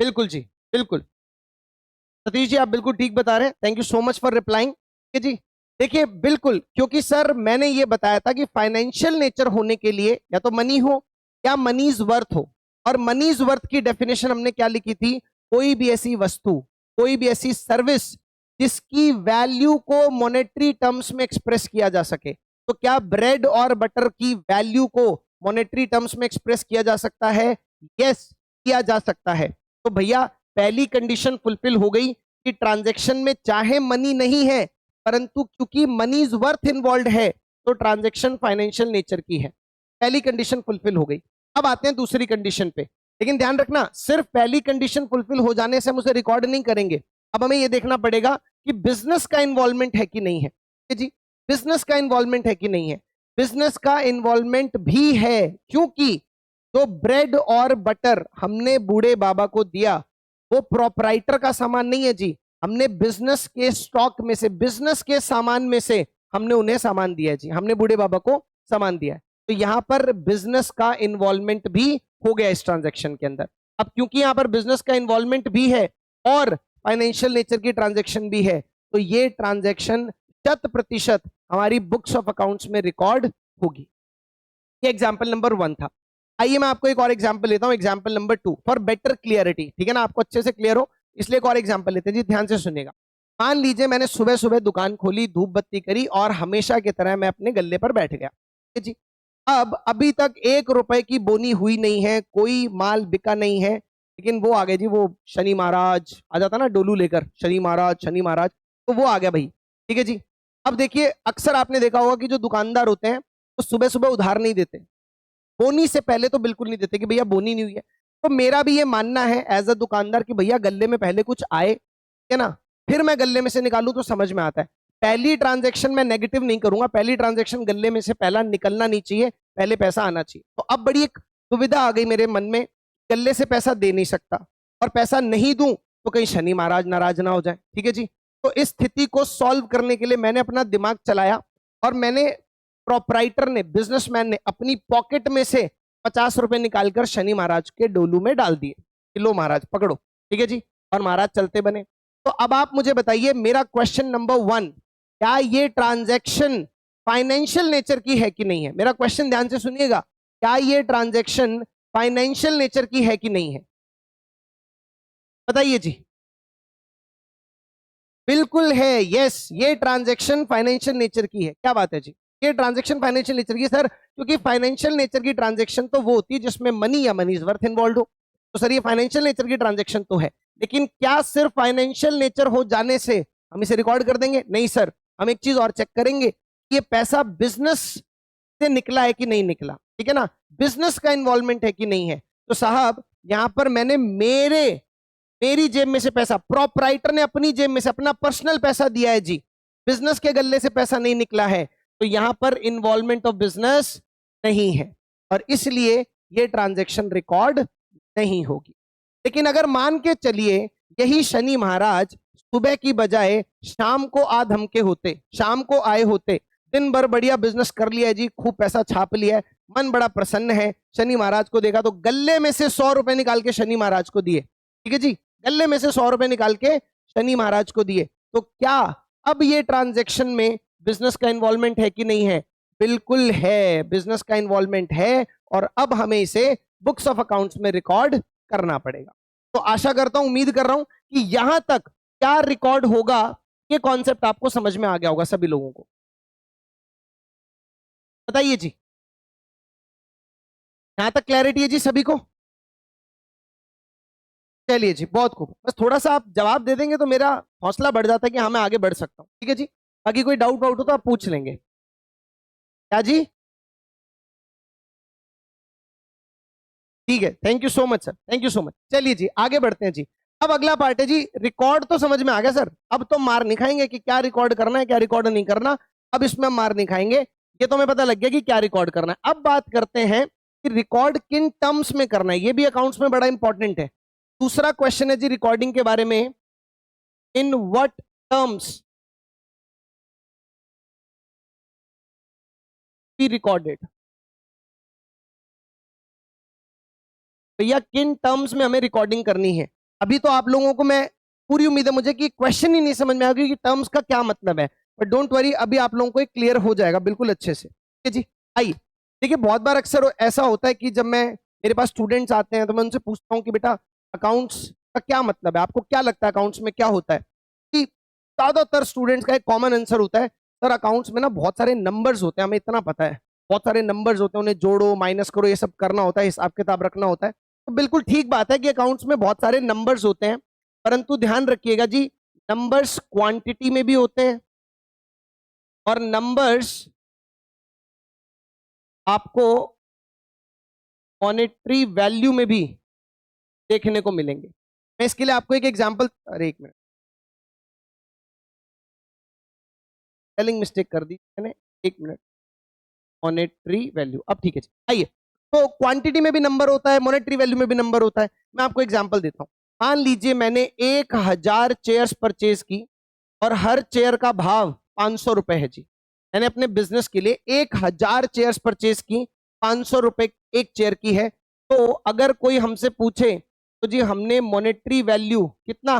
A: बिल्कुल जी, बिल्कुल। सतीश जी आप बिल्कुल ठीक बता रहे हैं, thank you so much for replying. जी देखिए, बिल्कुल, क्योंकि सर मैंने ये बताया था कि फाइनेंशियल नेचर होने के लिए या तो मनी हो या मनीज वर्थ हो, और मनीज वर्थ की डेफिनेशन हमने क्या लिखी थी, कोई भी ऐसी वस्तु, कोई भी ऐसी सर्विस जिसकी वैल्यू को मॉनेटरी टर्म्स में एक्सप्रेस किया जा सके। तो क्या ब्रेड और बटर की वैल्यू को मॉनेटरी टर्म्स में एक्सप्रेस किया जा सकता है? यस, किया जा सकता है। तो भैया पहली कंडीशन फुलफिल हो गई कि ट्रांजैक्शन में चाहे मनी नहीं है, परंतु क्योंकि मनीज वर्थ इन्वॉल्व है तो ट्रांजैक्शन फाइनेंशियल नेचर की है। पहली कंडीशन फुलफिल हो गई। अब आते हैं दूसरी कंडीशन पे, लेकिन ध्यान रखना सिर्फ पहली कंडीशन फुलफिल हो जाने से हम उसे रिकॉर्ड नहीं करेंगे। अब हमें यह देखना पड़ेगा कि बिजनेस का इन्वॉल्वमेंट है कि नहीं है। जी, बिजनेस का इन्वॉल्वमेंट है कि नहीं है? बिजनेस का इन्वॉल्वमेंट भी है, क्योंकि जो ब्रेड और बटर हमने बूढ़े बाबा को दिया वो प्रोपराइटर का सामान नहीं है जी, हमने बिजनेस के स्टॉक में से, बिजनेस के सामान में से हमने उन्हें सामान दिया है जी, हमने बूढ़े बाबा को सामान दिया है। तो यहां पर बिजनेस का इन्वॉल्वमेंट भी हो गया इस ट्रांजैक्शन के अंदर। अब क्योंकि यहां पर बिजनेस का इन्वॉल्वमेंट भी है और फाइनेंशियल नेचर की ट्रांजैक्शन भी है, तो ये ट्रांजैक्शन 100% हमारी बुक्स ऑफ अकाउंट्स में रिकॉर्ड होगी। ये एग्जाम्पल नंबर 1 था। आइए मैं आपको एक और एग्जाम्पल लेता हूं, example number 2 for better clarity, ठीक है ना, आपको अच्छे से क्लियर हो इसलिए एक और एग्जाम्पल लेते हैं जी, ध्यान से सुनिएगा। मान लीजिए मैंने सुबह सुबह दुकान खोली, धूप बत्ती करी और हमेशा की तरह मैं अपने गल्ले पर बैठ गया, ठीक है जी। अब अभी तक 1 रुपए की बोनी हुई नहीं है, कोई माल बिका नहीं है, लेकिन वो आ गए जी, वो शनि महाराज आ जाता ना डोलू लेकर, शनि महाराज शनि महाराज, तो वो आ गया भाई, ठीक है जी। अब देखिए अक्सर आपने देखा होगा कि जो दुकानदार होते हैं वो सुबह सुबह उधार नहीं देते, बोनी से पहले तो बिल्कुल नहीं देते कि भैया बोनी नहीं हुई है। तो मेरा भी ये मानना है एज अ दुकानदार कि भैया गल्ले में पहले कुछ आए, है ना, फिर मैं गल्ले में से निकालूं तो समझ में आता है। पहली ट्रांजैक्शन मैं नेगेटिव नहीं करूंगा, पहली ट्रांजैक्शन गल्ले में से पहला निकलना नहीं चाहिए, पहले पैसा आना चाहिए। तो अब बड़ी एक दुविधा आ गई मेरे मन में, गल्ले से पैसा दे नहीं सकता और पैसा नहीं दूं तो कहीं शनि महाराज नाराज ना हो जाए, ठीक है जी। तो इस स्थिति को सॉल्व करने के लिए मैंने अपना दिमाग चलाया और मैंने, प्रोपराइटर ने, बिजनेसमैन ने अपनी पॉकेट में से 50 रुपए निकालकर शनि महाराज के डोलू में डाल दिए कि लो महाराज पकड़ो, ठीक है जी, और महाराज चलते बने। तो अब आप मुझे बताइए, मेरा क्वेश्चन नंबर 1, क्या ये ट्रांजैक्शन फाइनेंशियल नेचर की है कि नहीं है? मेरा क्वेश्चन ध्यान से सुनिएगा, क्या ये ट्रांजैक्शन फाइनेंशियल नेचर की है कि नहीं है? बताइए जी। बिल्कुल है, यस, ये ट्रांजैक्शन फाइनेंशियल नेचर की है, क्या बात है जी। ये ट्रांजैक्शन फाइनेंशियल नेचर की सर, क्योंकि फाइनेंशियल नेचर की ट्रांजैक्शन तो वो होती है जिसमें मनी या मनी इज वर्थ इन्वॉल्व हो। तो सर ये फाइनेंशियल नेचर की ट्रांजैक्शन तो है, लेकिन क्या सिर्फ फाइनेंशियल नेचर हो जाने से हम इसे रिकॉर्ड कर देंगे? नहीं सर, हम एक चीज और चेक करेंगे, ये पैसा बिजनेस से निकला है कि नहीं निकला, ठीक है ना, बिजनेस का इन्वॉल्वमेंट है कि नहीं है। तो साहब यहां पर मैंने मेरी जेब में से पैसा, प्रोपराइटर ने अपनी जेब में से अपना पर्सनल पैसा दिया है जी, बिजनेस के गल्ले से पैसा नहीं निकला है, तो यहां पर इन्वॉल्वमेंट ऑफ बिजनेस नहीं है और इसलिए ये ट्रांजैक्शन रिकॉर्ड नहीं होगी। लेकिन अगर मान के चलिए यही शनि महाराज सुबह की बजाय शाम को आ धमके होते, शाम को आए होते, दिन भर बढ़िया बिजनेस कर लिया है जी, खूब पैसा छाप लिया है, मन बड़ा प्रसन्न है, शनि महाराज को देखा तो गले में से 100 रुपए निकाल के शनि महाराज को दिए, ठीक है जी, गले में से 100 रुपए निकाल के शनि महाराज को दिए, तो क्या अब ये ट्रांजैक्शन में बिजनेस का इन्वॉल्वमेंट है कि नहीं है? बिल्कुल है, बिजनेस का इन्वॉल्वमेंट है और अब हमें इसे बुक्स ऑफ अकाउंट्स में रिकॉर्ड करना पड़ेगा। तो आशा करता हूं, उम्मीद कर रहा हूं कि यहां तक क्या रिकॉर्ड होगा ये कॉन्सेप्ट आपको समझ में आ गया होगा सभी लोगों को। बताइए जी, यहां तक क्लैरिटी है जी सभी को? चलिए जी, बहुत खूब, बस थोड़ा सा आप जवाब दे देंगे तो मेरा हौसला बढ़ जाता है कि हाँ मैं आगे बढ़ सकता हूँ, ठीक है जी। बाकी कोई डाउट वाउट हो तो आप पूछ लेंगे। क्या जी? ठीक है, thank you so much sir, thank you so much. चलिए जी आगे बढ़ते हैं जी। अब अगला पार्ट है जी, रिकॉर्ड तो समझ में आ गया सर, अब तो मार नहीं खाएंगे कि क्या रिकॉर्ड करना है क्या रिकॉर्ड नहीं करना, अब इसमें हम मार नहीं खाएंगे, ये तो हमें पता लग गया कि क्या रिकॉर्ड करना है। अब बात करते हैं कि रिकॉर्ड किन टर्म्स में करना है, ये भी अकाउंट्स में बड़ा इंपॉर्टेंट है। दूसरा क्वेश्चन है जी रिकॉर्डिंग के बारे में, in what terms B recorded. भैया किन टर्म्स में हमें रिकॉर्डिंग करनी है? अभी तो आप लोगों को मैं, पूरी उम्मीद है मुझे कि क्वेश्चन ही नहीं समझ में आएगा कि टर्म्स का क्या मतलब है, बट डोंट वरी, अभी आप लोगों को क्लियर हो जाएगा बिल्कुल अच्छे से, ठीक है जी। आइए देखिए, बहुत बार अक्सर ऐसा होता है कि जब मैं, मेरे पास स्टूडेंट्स आते हैं तो मैं उनसे पूछता हूँ कि बेटा अकाउंट्स का क्या मतलब है, आपको क्या लगता है अकाउंट्स में क्या होता है? कि ज्यादातर स्टूडेंट्स का एक कॉमन आंसर होता है, सर अकाउंट्स में ना बहुत सारे नंबर्स होते हैं, हमें इतना पता है, बहुत सारे नंबर्स होते हैं, उन्हें जोड़ो माइनस करो ये सब करना होता है, हिसाब किताब रखना होता है। तो बिल्कुल ठीक बात है कि अकाउंट्स में बहुत सारे नंबर्स होते हैं, परंतु ध्यान रखिएगा जी, नंबर्स क्वांटिटी में भी होते हैं और नंबर्स आपको मॉनेटरी वैल्यू में भी देखने को मिलेंगे। मैं इसके लिए आपको एक एग्जांपल, अरे एक मिनट, स्पेलिंग मिस्टेक कर दी मैंने, एक मिनट, मॉनेटरी वैल्यू, अब ठीक है जी। आइए, तो क्वांटिटी में भी नंबर होता है, मॉनेटरी वैल्यू में भी नंबर होता है। मैं आपको एग्जांपल देता हूं, मान लीजिए मैंने 1000 चेयर्स परचेज की और हर चेयर का भाव 500 रुपए है जी। मैंने अपने बिजनेस के लिए 1000 चेयर्स परचेज की, 500 रुपए एक चेयर की है। तो अगर कोई हमसे पूछे तो जी हमने मॉनेटरी वैल्यू कितना,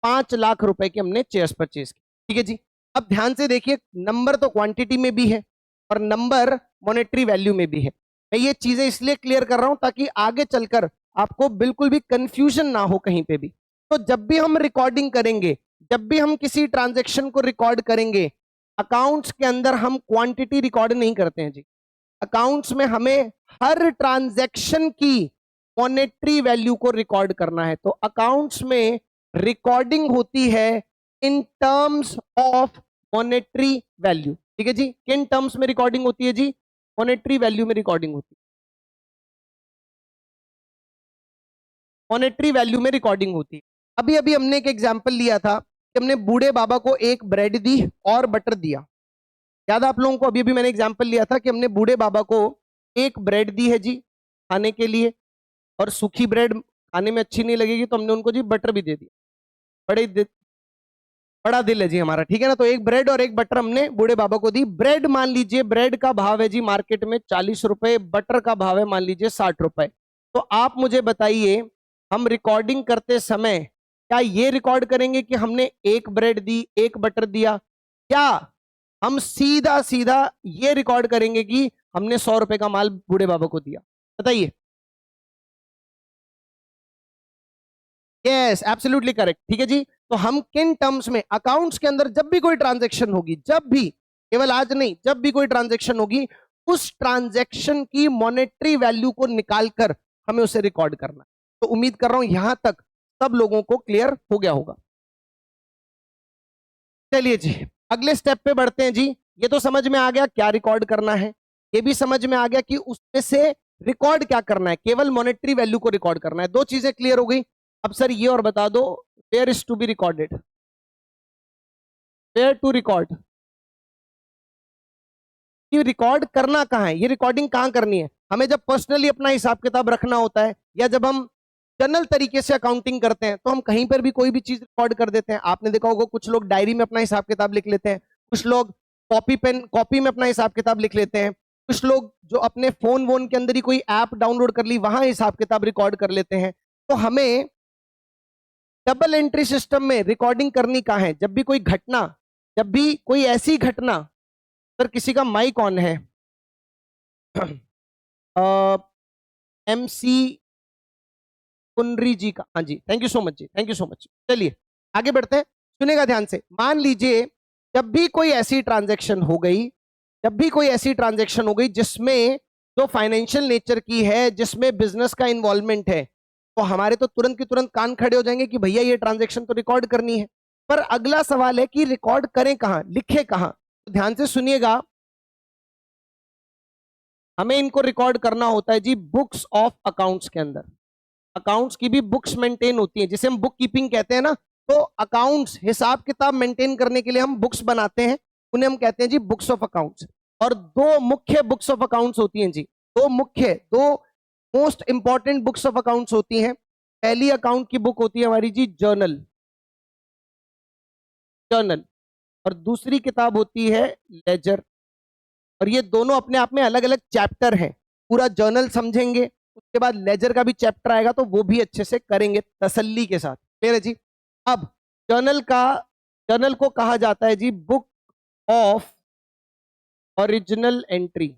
A: 5 लाख रुपए की हमने चेयर्स परचेज की, ठीक है जी। अब ध्यान से देखिए, नंबर तो क्वांटिटी में भी है और नंबर मॉनेटरी वैल्यू में भी है। मैं ये चीजें इसलिए क्लियर कर रहा हूं ताकि आगे चलकर आपको बिल्कुल भी कंफ्यूजन ना हो कहीं पे भी। तो जब भी हम रिकॉर्डिंग करेंगे, जब भी हम किसी ट्रांजैक्शन को रिकॉर्ड करेंगे, अकाउंट्स के अंदर हम क्वांटिटी रिकॉर्ड नहीं करते हैं जी। अकाउंट्स में हमें हर ट्रांजैक्शन की मॉनेटरी वैल्यू को रिकॉर्ड करना है। तो अकाउंट्स में रिकॉर्डिंग होती है in terms of monetary value, ठीक है जी। किन टर्म्स में रिकॉर्डिंग होती है जी? मॉनेटरी वैल्यू में रिकॉर्डिंग होती है, मॉनेटरी वैल्यू में रिकॉर्डिंग होती है। अभी अभी हमने एक एग्जांपल लिया था कि हमने बूढ़े बाबा को एक ब्रेड दी और बटर दिया। याद है आप लोगों को? अभी अभी मैंने एग्जांपल लिया था कि हमने बूढ़े बाबा को एक ब्रेड दी है जी खाने के लिए, और सूखी ब्रेड खाने में अच्छी नहीं लगेगी तो हमने उनको जी बटर भी दे दिया। बड़ा दिल है जी हमारा, ठीक है ना। तो एक ब्रेड और एक बटर हमने बूढ़े बाबा को दी। ब्रेड मान लीजिए, ब्रेड का भाव है जी मार्केट में 40 रुपए, बटर का भाव है मान लीजिए 60 रुपए। तो आप मुझे बताइए, हम रिकॉर्डिंग करते समय क्या ये रिकॉर्ड करेंगे कि हमने एक ब्रेड दी एक बटर दिया, या हम सीधा सीधा ये रिकॉर्ड करेंगे कि हमने 100 रुपए का माल बूढ़े बाबा को दिया? बताइए। यस, एब्सोल्युटली करेक्ट, ठीक है जी। तो हम किन टर्म्स में, अकाउंट्स के अंदर जब भी कोई ट्रांजैक्शन होगी, जब भी केवल आज नहीं, जब भी कोई ट्रांजैक्शन होगी उस ट्रांजैक्शन की मॉनेटरी वैल्यू को निकालकर हमें उसे रिकॉर्ड करना है। तो उम्मीद कर रहा हूं यहां तक सब लोगों को क्लियर हो गया होगा। चलिए जी अगले स्टेप पे बढ़ते हैं जी। ये तो समझ में आ गया क्या रिकॉर्ड करना है, ये भी समझ में आ गया कि उसमें से रिकॉर्ड क्या करना है, केवल मॉनेटरी वैल्यू को रिकॉर्ड करना है। दो चीजें क्लियर हो गई। अब सर ये और बता दो, where is to be recorded, where to record, कि रिकॉर्ड करना कहाँ है, ये रिकॉर्डिंग कहाँ करनी है। हमें जब पर्सनली अपना हिसाब किताब रखना होता है या जब हम जनरल तरीके से अकाउंटिंग करते हैं तो हम कहीं पर भी कोई भी चीज रिकॉर्ड कर देते हैं। आपने देखा होगा कुछ लोग डायरी में अपना हिसाब किताब लिख लेते हैं, कुछ लोग कॉपी में अपना हिसाब किताब लिख लेते हैं, कुछ लोग जो अपने फोन वोन के अंदर ही कोई ऐप डाउनलोड कर ली वहां हिसाब किताब रिकॉर्ड कर लेते हैं। तो हमें डबल एंट्री सिस्टम में रिकॉर्डिंग करनी कहाँ है, जब भी कोई घटना, जब भी कोई ऐसी घटना, सर किसी का माइक ऑन है, MC कुनरी जी का, हाँ जी थैंक यू सो मच जी, थैंक यू सो मच। चलिए आगे बढ़ते हैं, सुनेगा ध्यान से। मान लीजिए जब भी कोई ऐसी ट्रांजैक्शन हो गई, जब भी कोई ऐसी ट्रांजैक्शन हो गई जिसमें जो फाइनेंशियल नेचर की है, जिसमें बिजनेस का इन्वॉल्वमेंट है, तो हमारे तो तुरंत के तुरंत कान खड़े हो जाएंगे कि भैया ये ट्रांजैक्शन तो रिकॉर्ड करनी है। पर अगला सवाल है कि रिकॉर्ड करें कहां, लिखे कहां। तो ध्यान से सुनिएगा, हमें इनको रिकॉर्ड करना होता है जी बुक्स ऑफ अकाउंट्स के अंदर। अकाउंट्स की भी बुक्स मेंटेन होती है जिसे हम बुक कीपिंग कहते हैं ना। तो अकाउंट्स हिसाब किताब मेंटेन करने के लिए हम बुक्स बनाते हैं, उन्हें हम कहते हैं जी बुक्स ऑफ अकाउंट्स। और दो मुख्य बुक्स ऑफ अकाउंट्स होती हैं जी, दो most important books of accounts होती हैं। पहली अकाउंट की बुक होती है हमारी जी जर्नल, जर्नल, और दूसरी किताब होती है लेजर। और ये दोनों अपने आप में अलग अलग चैप्टर हैं। पूरा जर्नल समझेंगे, उसके बाद लेजर का भी चैप्टर आएगा तो वो भी अच्छे से करेंगे तसल्ली के साथ। क्लियर है जी। अब जर्नल को कहा जाता है जी book of original entry,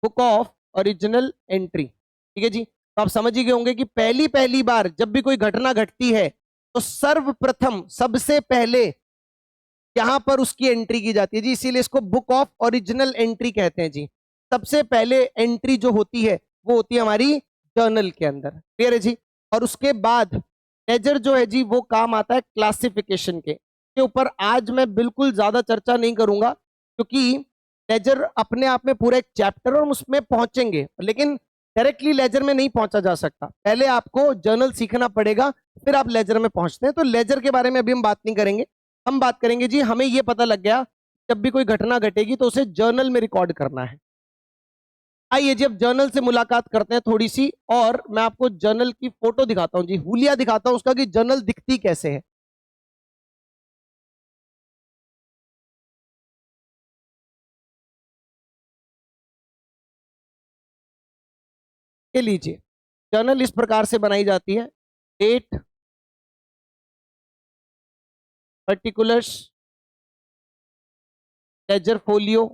A: book of original entry. ठीक है जी। तो आप समझ ही गए होंगे कि पहली पहली बार जब भी कोई घटना घटती है तो सर्वप्रथम सबसे पहले यहां पर उसकी एंट्री की जाती है जी, इसीलिए इसको बुक ऑफ ओरिजिनल एंट्री कहते हैं जी। सबसे पहले एंट्री जो होती है वो होती है हमारी जर्नल के अंदर। क्लियर है जी। और उसके बाद लेजर जो है जी वो काम आता है क्लासिफिकेशन के ऊपर आज मैं बिल्कुल ज्यादा चर्चा नहीं करूंगा क्योंकि लेजर अपने आप में पूरा एक चैप्टर और उसमें पहुंचेंगे, लेकिन डायरेक्टली लेजर में नहीं पहुंचा जा सकता। पहले आपको जर्नल सीखना पड़ेगा, फिर आप लेजर में पहुंचते हैं। तो लेजर के बारे में अभी हम बात नहीं करेंगे, हम बात करेंगे जी हमें यह पता लग गया जब भी कोई घटना घटेगी तो उसे जर्नल में रिकॉर्ड करना है। आइए जी अब जर्नल से मुलाकात करते हैं थोड़ी सी, और मैं आपको जर्नल की फोटो दिखाता हूं जी, हुलिया दिखाता हूं उसका कि जर्नल दिखती कैसे है। ये लीजिए, जर्नल इस प्रकार से बनाई जाती है। Date, particulars, ledger folio,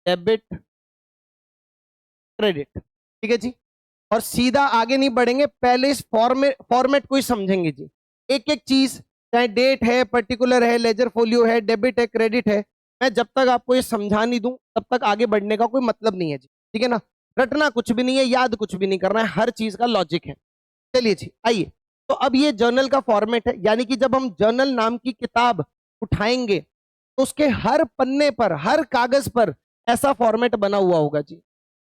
A: debit, credit. ठीक है जी। और सीधा आगे नहीं बढ़ेंगे, पहले इस फॉर्मेट को ही समझेंगे जी। एक एक चीज, चाहे डेट है, पर्टिकुलर है, लेजर फोलियो है, डेबिट है, क्रेडिट है, मैं जब तक आपको ये समझा नहीं दूं तब तक आगे बढ़ने का कोई मतलब नहीं है जी। ठीक है ना। रटना कुछ भी नहीं है, याद कुछ भी नहीं करना है, हर चीज का लॉजिक है। चलिए जी आइए। तो अब ये जर्नल का फॉर्मेट है, यानी कि जब हम जर्नल नाम की किताब उठाएंगे तो उसके हर पन्ने पर, हर कागज पर ऐसा फॉर्मेट बना हुआ होगा जी।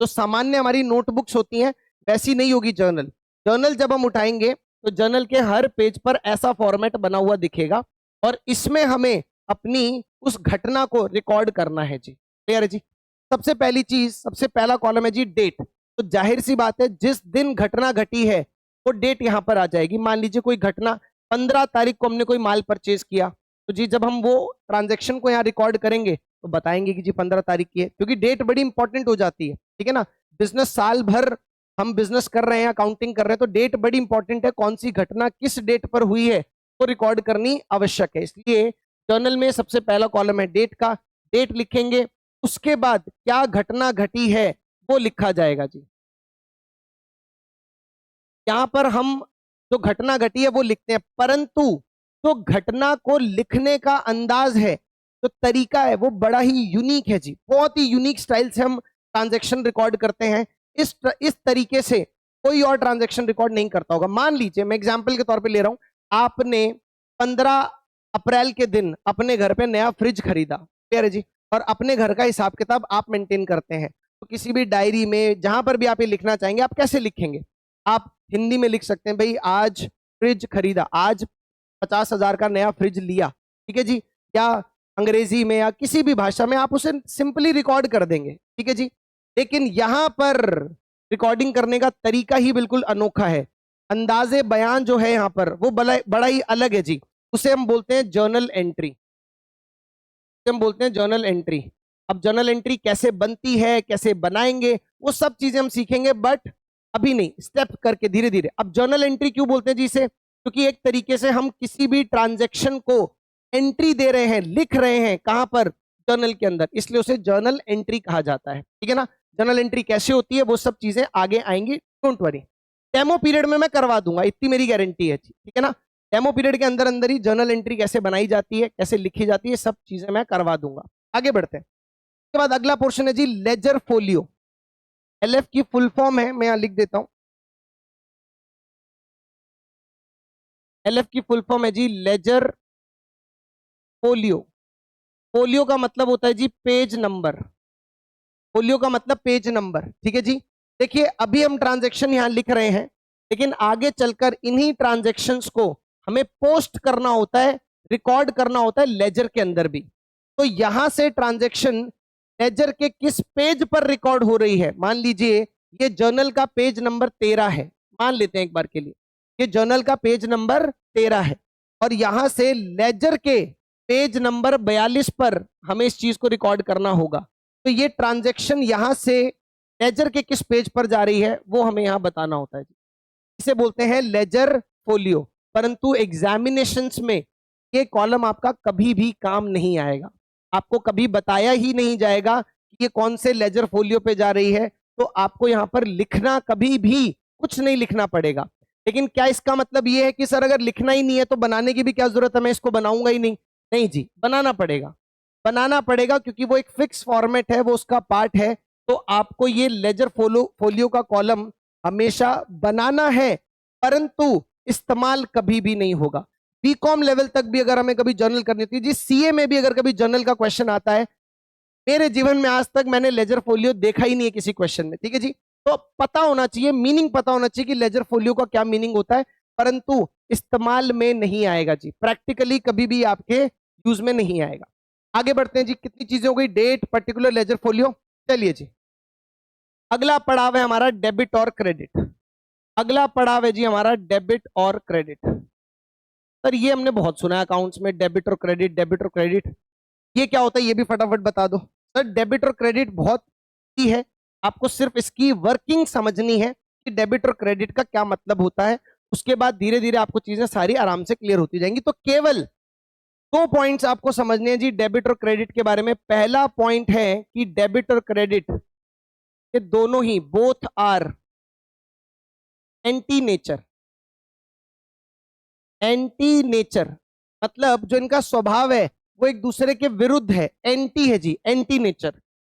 A: तो सामान्य हमारी नोटबुक्स होती हैं वैसी नहीं होगी जर्नल। जर्नल जब हम उठाएंगे तो जर्नल के हर पेज पर ऐसा फॉर्मेट बना हुआ दिखेगा और इसमें हमें अपनी उस घटना को रिकॉर्ड करना है जी। क्लियर है जी। सबसे पहली चीज, सबसे पहला कॉलम है जी डेट। तो जाहिर सी बात है जिस दिन घटना घटी है वो डेट यहां पर आ जाएगी। मान लीजिए कोई घटना 15 तारीख को हमने कोई माल परचेज किया, तो जी जब हम वो ट्रांजेक्शन को यहाँ रिकॉर्ड करेंगे तो बताएंगे कि जी 15 तारीख की है, क्योंकि डेट बड़ी इंपॉर्टेंट हो जाती है। ठीक है ना। बिजनेस साल भर हम बिजनेस कर रहे हैं, अकाउंटिंग कर रहे हैं, तो डेट बड़ी इंपॉर्टेंट है। कौन सी घटना किस डेट पर हुई है तो रिकॉर्ड करनी आवश्यक है। इसलिए जर्नल में सबसे पहला कॉलम है डेट का, डेट लिखेंगे। उसके बाद क्या घटना घटी है वो लिखा जाएगा जी। यहां पर हम जो घटना घटी है वो लिखते हैं, परंतु जो घटना को लिखने का अंदाज है, जो तरीका है, वो बड़ा ही यूनिक है जी। बहुत ही यूनिक स्टाइल से हम ट्रांजैक्शन रिकॉर्ड करते हैं। इस तरीके से कोई और ट्रांजैक्शन रिकॉर्ड नहीं करता होगा। मान लीजिए, मैं एग्जांपल के तौर पे ले रहा हूं, आपने 15 अप्रैल के दिन अपने घर पे नया फ्रिज खरीदा, क्लियर है जी, और अपने घर का हिसाब किताब आप मेंटेन करते हैं। तो किसी भी डायरी में, जहां पर भी आप ये लिखना चाहेंगे, आप कैसे लिखेंगे? आप हिंदी में लिख सकते हैं, भाई आज फ्रिज खरीदा, आज 50,000 का नया फ्रिज लिया, ठीक है जी। या अंग्रेजी में या किसी भी भाषा में आप उसे सिंपली रिकॉर्ड कर देंगे, ठीक है जी। लेकिन यहां पर रिकॉर्डिंग करने का तरीका ही बिल्कुल अनोखा है। अंदाजे बयान जो है यहाँ पर, वो बड़ा ही अलग है जी। उसे हम बोलते हैं जर्नल एंट्री, हम बोलते हैं जर्नल एंट्री। अब जर्नल एंट्री कैसे बनती है, कैसे बनाएंगे, वो सब चीजें हम सीखेंगे, बट अभी नहीं, स्टेप करके धीरे धीरे। अब जर्नल एंट्री क्यों बोलते हैं जी इसे? क्योंकि एक तरीके से हम किसी भी ट्रांजैक्शन को एंट्री दे रहे हैं, लिख रहे हैं, कहां पर? जर्नल के अंदर, इसलिए उसे जर्नल एंट्री कहा जाता है, ठीक है ना। जर्नल एंट्री कैसे होती है, वो सब चीजें आगे आएंगी, डोंट वरी। डेमो पीरियड में मैं करवा दूंगा, इतनी मेरी गारंटी है, ठीक है ना। डेमो पीरियड के अंदर अंदर ही जर्नल एंट्री कैसे बनाई जाती है, कैसे लिखी जाती है, सब चीजें मैं करवा दूंगा। आगे बढ़ते हैं। उसके बाद अगला पोर्शन है जी लेजर फोलियो। एलएफ की फुल फॉर्म है, मैं यहां लिख देता हूं। एलएफ की फुल फॉर्म है जी लेजर फोलियो। फोलियो का मतलब होता है जी पेज नंबर। फोलियो का मतलब पेज नंबर, ठीक है जी। देखिए, अभी हम ट्रांजैक्शन यहां लिख रहे हैं, लेकिन आगे चलकर इन्हीं ट्रांजैक्शंस को हमें पोस्ट करना होता है, रिकॉर्ड करना होता है लेजर के अंदर भी। तो यहां से ट्रांजैक्शन लेजर के किस पेज पर रिकॉर्ड हो रही है? मान लीजिए ये जर्नल का पेज नंबर 13 है, मान लेते हैं एक बार के लिए, ये जर्नल का पेज नंबर 13 है, और यहां से लेजर के पेज नंबर 42 पर हमें इस चीज को रिकॉर्ड करना होगा। तो ये ट्रांजैक्शन यहां से लेजर के किस पेज पर जा रही है, वो हमें यहां बताना होता है। इसे बोलते हैं लेजर फोलियो। परंतु एग्जामिनेशंस में ये कॉलम आपका कभी भी काम नहीं आएगा। आपको कभी बताया ही नहीं जाएगा कि ये कौन से लेजर फोलियो पे जा रही है, तो आपको यहां पर लिखना, कभी भी कुछ नहीं लिखना पड़ेगा। लेकिन क्या इसका मतलब ये है कि सर अगर लिखना ही नहीं है तो बनाने की भी क्या जरूरत है, मैं इसको बनाऊंगा ही नहीं? नहीं जी, बनाना पड़ेगा, बनाना पड़ेगा, क्योंकि वो एक फिक्स फॉर्मेट है, वो उसका पार्ट है। तो आपको ये लेजर फोलियो का कॉलम हमेशा बनाना है, परंतु इस्तेमाल कभी भी नहीं होगा। बीकॉम लेवल तक भी अगर हमें कभी जर्नल करनी होती है जी, सीए में भी अगर कभी जर्नल का क्वेश्चन आता है, मेरे जीवन में आज तक मैंने लेजर फोलियो देखा ही नहीं है किसी क्वेश्चन में, ठीक है जी। तो पता होना चाहिए, मीनिंग पता होना चाहिए कि लेजर फोलियो का क्या मीनिंग होता है, परंतु इस्तेमाल में नहीं आएगा जी, प्रैक्टिकली कभी भी आपके यूज में नहीं आएगा। आगे बढ़ते हैं जी, कितनी चीजें हो गई, डेट, पर्टिकुलर, लेजर फोलियो। चलिए जी, अगला पड़ाव है हमारा डेबिट और क्रेडिट। अगला पड़ाव है जी हमारा डेबिट और क्रेडिट। सर ये हमने बहुत सुना है अकाउंट्स में, डेबिट और क्रेडिट, डेबिट और क्रेडिट। ये क्या होता है ये भी फटाफट बता दो। सर डेबिट और क्रेडिट बहुत ही है, आपको सिर्फ इसकी वर्किंग समझनी है कि डेबिट और क्रेडिट का क्या मतलब होता है। उसके बाद धीरे धीरे आपको चीजें सारी आराम से क्लियर होती जाएंगी। तो केवल 2 पॉइंट्स आपको समझने हैं जी डेबिट और क्रेडिट के बारे में। पहला पॉइंट है कि डेबिट और क्रेडिट ये दोनों ही both are anti nature. Anti nature मतलब जो इनका स्वभाव है वो एक दूसरे के विरुद्ध है, एंटी है जी, एंटी नेचर।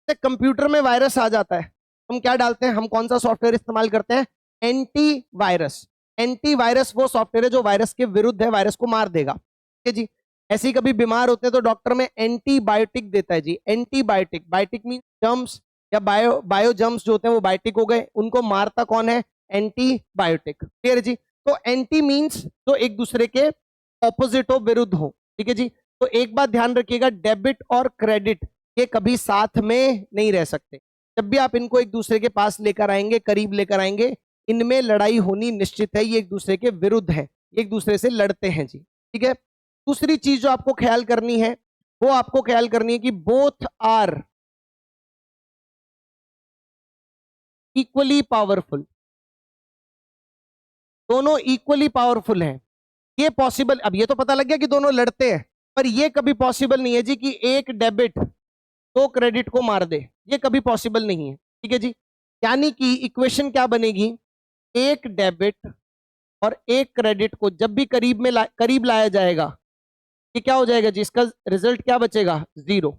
A: कंप्यूटर में वायरस आ जाता है, हम क्या डालते हैं, हम कौन सा सॉफ्टवेयर इस्तेमाल करते हैं? Anti virus. एंटी वायरस वो सॉफ्टवेयर है जो वायरस के विरुद्ध है, वायरस को मार देगा, ठीक है जी। ऐसे ही कभी बीमार होते हैं तो डॉक्टर में एंटीबायोटिक देता है जी, एंटीबायोटिक। बायोटिक मीन जर्म्स या बायो जर्म्स जो होते हैं वो बायोटिक हो गए, उनको मारता कौन है? एंटीबायोटिक, क्लियर है जी। तो एंटी मीन्स जो एक दूसरे के ऑपोजिट हो, विरुद्ध हो, ठीक है जी। तो एक बात ध्यान रखिएगा, डेबिट और क्रेडिट ये कभी साथ में नहीं रह सकते। जब भी आप इनको एक दूसरे के पास लेकर आएंगे, करीब लेकर आएंगे, इनमें लड़ाई होनी निश्चित है। ये एक दूसरे के विरुद्ध है, एक दूसरे से लड़ते हैं जी, ठीक है। दूसरी चीज जो आपको ख्याल करनी है, वो आपको ख्याल करनी है कि बोथ आर इक्वली पावरफुल। दोनों इक्वली पावरफुल हैं। ये पॉसिबल, अब ये तो पता लग गया कि दोनों लड़ते हैं, पर ये कभी पॉसिबल नहीं है जी कि एक डेबिट दो क्रेडिट को मार दे, ये कभी पॉसिबल नहीं है, ठीक है जी। यानी कि इक्वेशन क्या बनेगी? एक डेबिट और एक क्रेडिट को जब भी करीब लाया जाएगा, ये क्या हो जाएगा जी, इसका रिजल्ट क्या बचेगा, 0।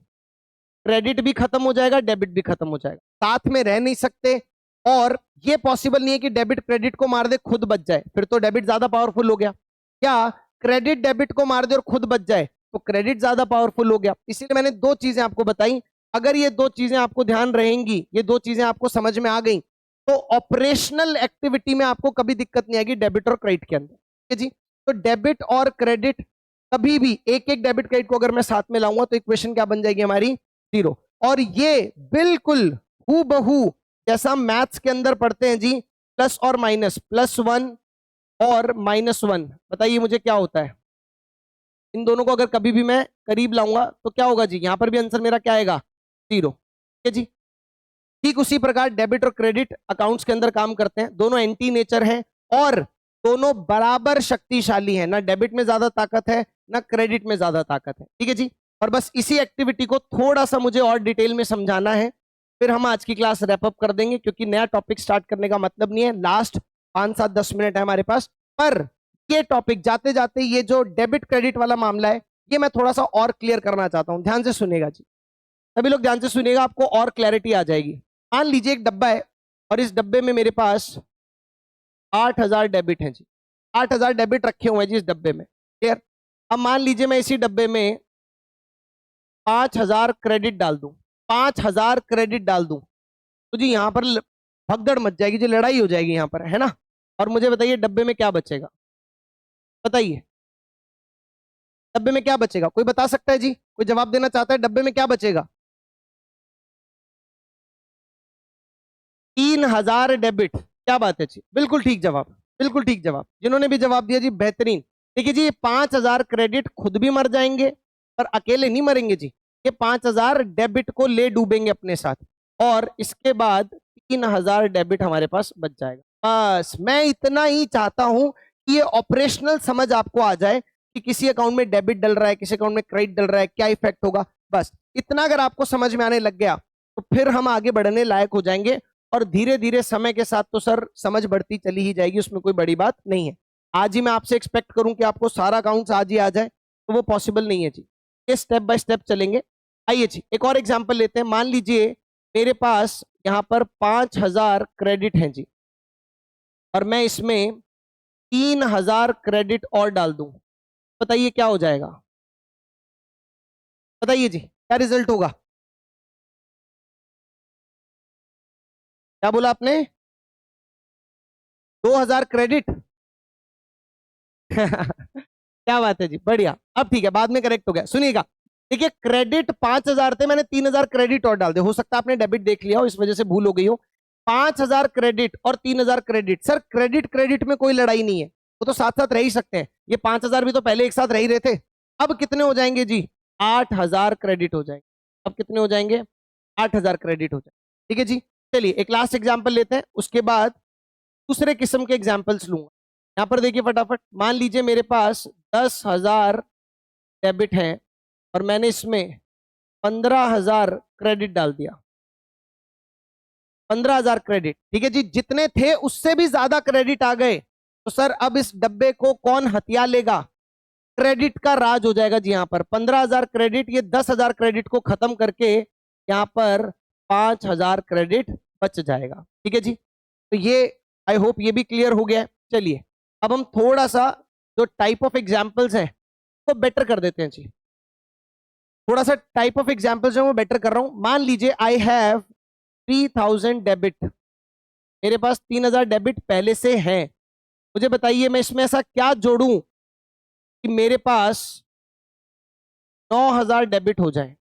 A: क्रेडिट भी खत्म हो जाएगा, डेबिट भी खत्म हो जाएगा, साथ में रह नहीं सकते। और ये पॉसिबल नहीं है कि डेबिट क्रेडिट को मार दे खुद बच जाए, फिर तो डेबिट ज्यादा पावरफुल हो गया। क्या क्रेडिट डेबिट को मार दे और खुद बच जाए तो क्रेडिट ज्यादा पावरफुल हो गया। इसीलिए मैंने दो चीजें आपको बताई। अगर ये दो चीजें आपको ध्यान रहेंगी, ये दो चीजें आपको समझ में आ गई, तो ऑपरेशनल एक्टिविटी में आपको कभी दिक्कत नहीं आएगी डेबिट और क्रेडिट के अंदर। ठीक है जी। तो डेबिट और क्रेडिट कभी भी एक एक डेबिट क्रेडिट को अगर मैं साथ में लाऊंगा तो इक्वेशन क्या बन जाएगी हमारी, 0। और ये बिल्कुल हूबहू जैसा हम मैथ्स के अंदर पढ़ते हैं जी, प्लस और माइनस, +1 और -1, बताइए मुझे क्या होता है। इन दोनों को अगर कभी भी मैं करीब लाऊंगा तो क्या होगा जी, यहां पर भी आंसर मेरा क्या आएगा, 0। ठीक है जी। ठीक उसी प्रकार डेबिट और क्रेडिट अकाउंट्स के अंदर काम करते हैं, दोनों एंटी नेचर हैं और दोनों बराबर शक्तिशाली हैं। ना डेबिट में ज्यादा ताकत है, ना क्रेडिट में ज्यादा ताकत है। ठीक है जी। और बस इसी एक्टिविटी को थोड़ा सा मुझे और डिटेल में समझाना है, फिर हम आज की क्लास रैप अप कर देंगे, क्योंकि नया टॉपिक स्टार्ट करने का मतलब नहीं है। लास्ट 5-7-10 मिनट है हमारे पास, पर ये टॉपिक जाते जाते ये जो डेबिट क्रेडिट वाला मामला है, ये मैं थोड़ा सा और क्लियर करना चाहता हूं। ध्यान से सुनिएगा जी, सभी लोग ध्यान से सुनिएगा, आपको और क्लैरिटी आ जाएगी। मान लीजिए एक डब्बा है और इस डब्बे में मेरे पास 8,000 डेबिट हैं जी, 8,000 डेबिट रखे हुए हैं जी इस डब्बे में। क्लियर। अब मान लीजिए मैं इसी डब्बे में 5,000 क्रेडिट डाल दूं, 5,000 क्रेडिट डाल दूं, तो जी यहां पर भगदड़ मच जाएगी जी, लड़ाई हो जाएगी यहां पर, है ना। और मुझे बताइए डब्बे में क्या बचेगा, बताइए डब्बे में क्या बचेगा, कोई बता सकता है जी, कोई जवाब देना चाहता है, डब्बे में क्या बचेगा। 3,000 डेबिट। क्या बात है जी, बिल्कुल ठीक जवाब, बिल्कुल ठीक जवाब, जिन्होंने भी जवाब दिया जी बेहतरीन। देखिए जी, ये 5,000 क्रेडिट खुद भी मर जाएंगे, पर अकेले नहीं मरेंगे जी, ये 5,000 डेबिट को ले डूबेंगे अपने साथ, और इसके बाद 3,000 डेबिट हमारे पास बच जाएगा। बस मैं इतना ही चाहता हूं कि ये ऑपरेशनल समझ आपको आ जाए कि किसी अकाउंट में डेबिट डल रहा है, किसी अकाउंट में क्रेडिट डल रहा है, क्या इफेक्ट होगा। बस इतना अगर आपको समझ में आने लग गया तो फिर हम आगे बढ़ने लायक हो जाएंगे, और धीरे धीरे समय के साथ तो सर समझ बढ़ती चली ही जाएगी, उसमें कोई बड़ी बात नहीं है। आज ही मैं आपसे एक्सपेक्ट करूं कि आपको सारा अकाउंट्स आज ही आ जाए तो वो पॉसिबल नहीं है जी, ये स्टेप बाय स्टेप चलेंगे। आइए जी एक और एग्जांपल लेते हैं। मान लीजिए मेरे पास यहाँ पर 5,000 क्रेडिट हैं जी, और मैं इसमें 3,000 क्रेडिट और डाल दूं, बताइए क्या हो जाएगा, बताइए जी क्या रिजल्ट होगा। क्या बोला आपने, 2,000 क्रेडिट। क्या बात है जी, बढ़िया। अब ठीक है, बाद में करेक्ट हो गया। सुनिएगा, देखिए क्रेडिट 5,000 थे, मैंने 3,000 क्रेडिट और डाल दिया, हो सकता है आपने डेबिट देख लिया हो, इस वजह से भूल हो गई हो। 5,000 क्रेडिट और 3,000 क्रेडिट, सर क्रेडिट क्रेडिट में कोई लड़ाई नहीं है, वो तो साथ साथ रह ही सकते हैं। ये 5,000 भी तो पहले एक साथ रह ही रहे थे। अब कितने हो जाएंगे जी, 8,000 क्रेडिट हो जाएंगे। अब कितने हो जाएंगे, 8,000 क्रेडिट हो जाएंगे। ठीक है जी। चलिए एक लास्ट एग्जाम्पल लेते हैं, उसके बाद दूसरे किस्म के एग्जाम्पल्स लूंगा। यहां पर देखिए फटाफट, मान लीजिए मेरे पास 10,000 डेबिट है और मैंने इसमें 15,000 क्रेडिट डाल दिया, 15,000 क्रेडिट। ठीक है जी, जितने थे उससे भी ज्यादा क्रेडिट आ गए, तो सर अब इस डब्बे को कौन हथिया लेगा, क्रेडिट का राज हो जाएगा जी। यहाँ पर 15,000 क्रेडिट, ये 10,000 क्रेडिट को खत्म करके यहाँ पर 5,000 क्रेडिट बच जाएगा। ठीक है जी। तो ये आई होप ये भी क्लियर हो गया है। चलिए अब हम थोड़ा सा जो टाइप ऑफ एग्जाम्पल्स हैं वो बेटर कर देते हैं जी, थोड़ा सा टाइप ऑफ एग्जाम्पल्स जो मैं बेटर कर रहा हूं। मान लीजिए आई हैव 3,000 डेबिट, मेरे पास 3,000 डेबिट पहले से हैं। मुझे बताइए मैं इसमें ऐसा क्या जोड़ूं कि मेरे पास 9,000 डेबिट हो जाए।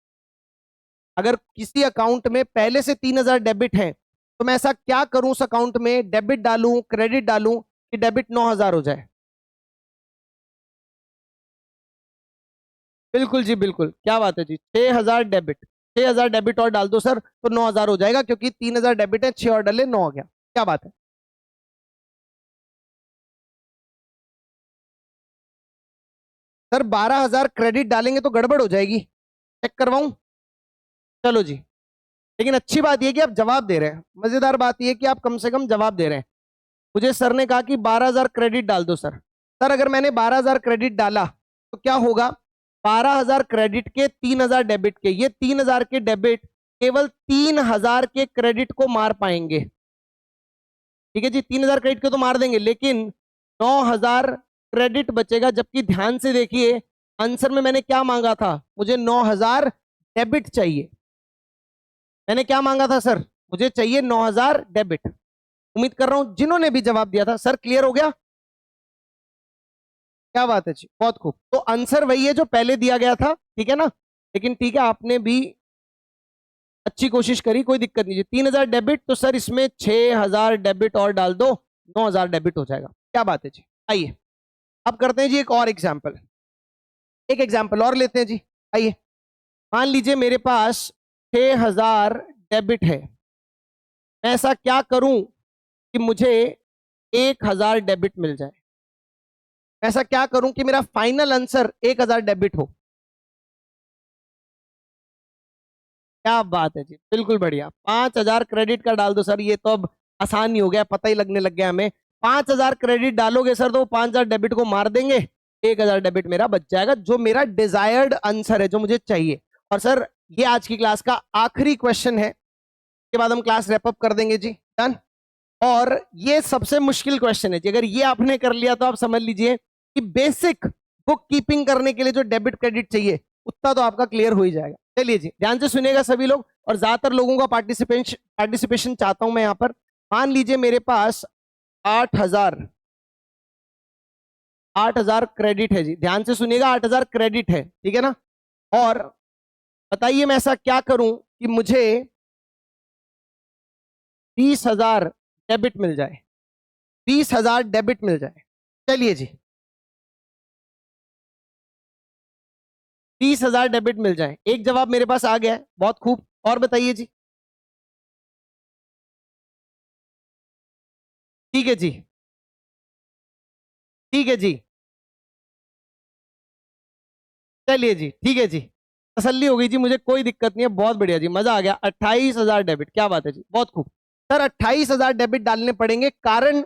A: अगर किसी अकाउंट में पहले से 3,000 डेबिट है तो मैं ऐसा क्या करूं उस अकाउंट में, डेबिट डालूं क्रेडिट डालूं कि डेबिट 9,000 हो जाए। बिल्कुल जी बिल्कुल, क्या बात है जी, 6,000 डेबिट, 6,000 डेबिट और डाल दो सर तो 9,000 हो जाएगा, क्योंकि 3,000 डेबिट है, 6 और डाले 9 हो गया। क्या बात है। सर 12,000 क्रेडिट डालेंगे तो गड़बड़ हो जाएगी, चेक करवाऊं। चलो जी, लेकिन अच्छी बात यह कि आप जवाब दे रहे हैं, मजेदार बात यह कि आप कम से कम जवाब दे रहे हैं। मुझे सर ने कहा कि 12,000 क्रेडिट डाल दो सर। सर अगर मैंने 12,000 क्रेडिट डाला तो क्या होगा, 12,000 क्रेडिट के 3,000 डेबिट के, ये 3,000 के डेबिट केवल 3,000 के क्रेडिट को मार पाएंगे। ठीक है जी, 3,000 क्रेडिट के तो मार देंगे, लेकिन 9,000 क्रेडिट बचेगा। जबकि ध्यान से देखिए आंसर में मैंने क्या मांगा था, मुझे 9,000 डेबिट चाहिए। मैंने क्या मांगा था सर, मुझे चाहिए 9,000 डेबिट। उम्मीद कर रहा हूं जिन्होंने भी जवाब दिया था सर क्लियर हो गया। क्या बात है जी, बहुत खूब। तो आंसर वही है जो पहले दिया गया था, ठीक है ना। लेकिन ठीक है, आपने भी अच्छी कोशिश करी, कोई दिक्कत नहीं। 3,000 डेबिट तो सर इसमें 6,000 डेबिट और डाल दो, 9,000 डेबिट हो जाएगा। क्या बात है जी। आइए अब करते हैं जी एक और एग्जाम्पल, एक एग्जाम्पल और लेते हैं जी। आइए मान लीजिए मेरे पास 6,000 डेबिट है। मैं ऐसा क्या करूं कि मुझे 1,000 डेबिट मिल जाए। ऐसा क्या करूं कि मेरा फाइनल आंसर 1,000 डेबिट हो। क्या बात है जी, बिल्कुल बढ़िया। 5,000 क्रेडिट का डाल दो सर, ये तो अब आसान ही हो गया, पता ही लगने लग गया हमें। 5,000 क्रेडिट डालोगे सर तो वो 5,000 डेबिट को मार देंगे, 1,000 डेबिट मेरा बच जाएगा, जो मेरा डिजायर्ड आंसर है, जो मुझे चाहिए। और सर ये आज की क्लास का आखिरी क्वेश्चन है, के बाद हम क्लास रैप अप कर देंगे जी। डन। और ये सबसे मुश्किल क्वेश्चन है जी, अगर ये आपने कर लिया तो आप समझ लीजिए कि बेसिक बुक कीपिंग करने के लिए जो डेबिट क्रेडिट चाहिए उतना तो आपका क्लियर हो ही जाएगा। चलिए जी ध्यान से सुनिएगा सभी लोग, और ज्यादातर लोगों का पार्टिसिपेशन चाहता हूं मैं यहां पर। मान लीजिए मेरे पास 8,000 क्रेडिट है जी, ध्यान से सुनिएगा, 8,000 क्रेडिट है, ठीक है ना। और बताइए मैं ऐसा क्या करूं कि मुझे 20,000 डेबिट मिल जाए, 20,000 डेबिट मिल जाए। चलिए जी 30,000 डेबिट मिल जाए, एक जवाब मेरे पास आ गया है, बहुत खूब। और बताइए जी। ठीक है जी, ठीक है जी, चलिए जी, ठीक है जी, तसल्ली हो गई जी, मुझे कोई दिक्कत नहीं है, बहुत बढ़िया जी, मजा आ गया। 28,000 डेबिट, क्या बात है जी, बहुत खूब। सर 28,000 डेबिट डालने पड़ेंगे, कारण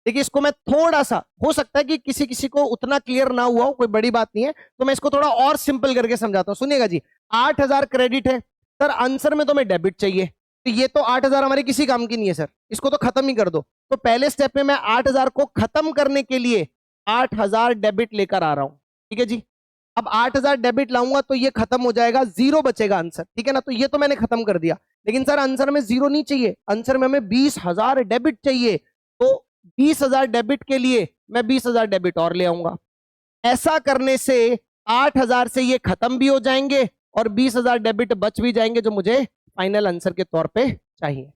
A: देखिए इसको मैं थोड़ा सा, हो सकता है कि किसी किसी को उतना क्लियर ना हुआ हो, कोई बड़ी बात नहीं है, तो मैं इसको थोड़ा और सिंपल करके समझाता हूं, सुनिएगा जी। 8,000 क्रेडिट है सर, आंसर में तो मैं डेबिट चाहिए, तो ये तो 8,000 हमारे किसी काम की नहीं है सर, इसको तो खत्म ही कर दो। तो पहले स्टेप में मैं 8,000 को खत्म करने के लिए 8,000 डेबिट लेकर आ रहा हूं, ठीक है जी। अब 8,000 डेबिट लाऊंगा तो ये खत्म हो जाएगा, जीरो बचेगा आंसर, ठीक है ना। तो ये तो मैंने खत्म कर दिया, लेकिन सर आंसर में जीरो नहीं चाहिए, आंसर में हमें 20,000 डेबिट चाहिए। तो 20,000 डेबिट के लिए मैं 20,000 डेबिट और ले आऊंगा। ऐसा करने से 8,000 से ये खत्म भी हो जाएंगे और 20,000 डेबिट बच भी जाएंगे, जो मुझे फाइनल आंसर के तौर पे चाहिए।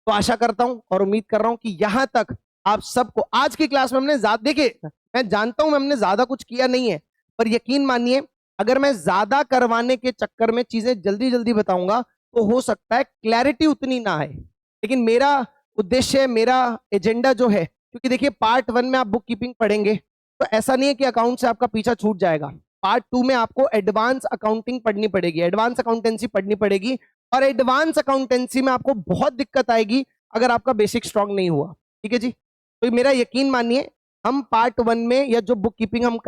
A: तो आशा करता हूं और उम्मीद कर रहा हूं कि यहां तक आप सबको आज की क्लास में हमने ज्यादा, देखिए मैं जानता हूं हमने ज्यादा कुछ किया नहीं है, पर यकीन मानिए अगर मैं ज्यादा करवाने के चक्कर में चीजें जल्दी जल्दी बताऊंगा तो हो सकता है क्लैरिटी उतनी ना आए। लेकिन मेरा उद्देश्य, मेरा एजेंडा जो है, क्योंकि देखिए पार्ट 1 में आप बुक कीपिंग पढ़ेंगे तो ऐसा नहीं है कि अकाउंट से आपका पीछा छूट जाएगा। पार्ट 2 में आपको एडवांस अकाउंटिंग पढ़नी पड़ेगी, एडवांस अकाउंटेंसी पढ़नी पड़ेगी, और एडवांस अकाउंटेंसी में आपको बहुत दिक्कत आएगी अगर आपका बेसिक स्ट्रांग नहीं हुआ, ठीक है जी। तो मेरा यकीन मानिए हम पार्ट 1 में या जो बुक कीपिंग हम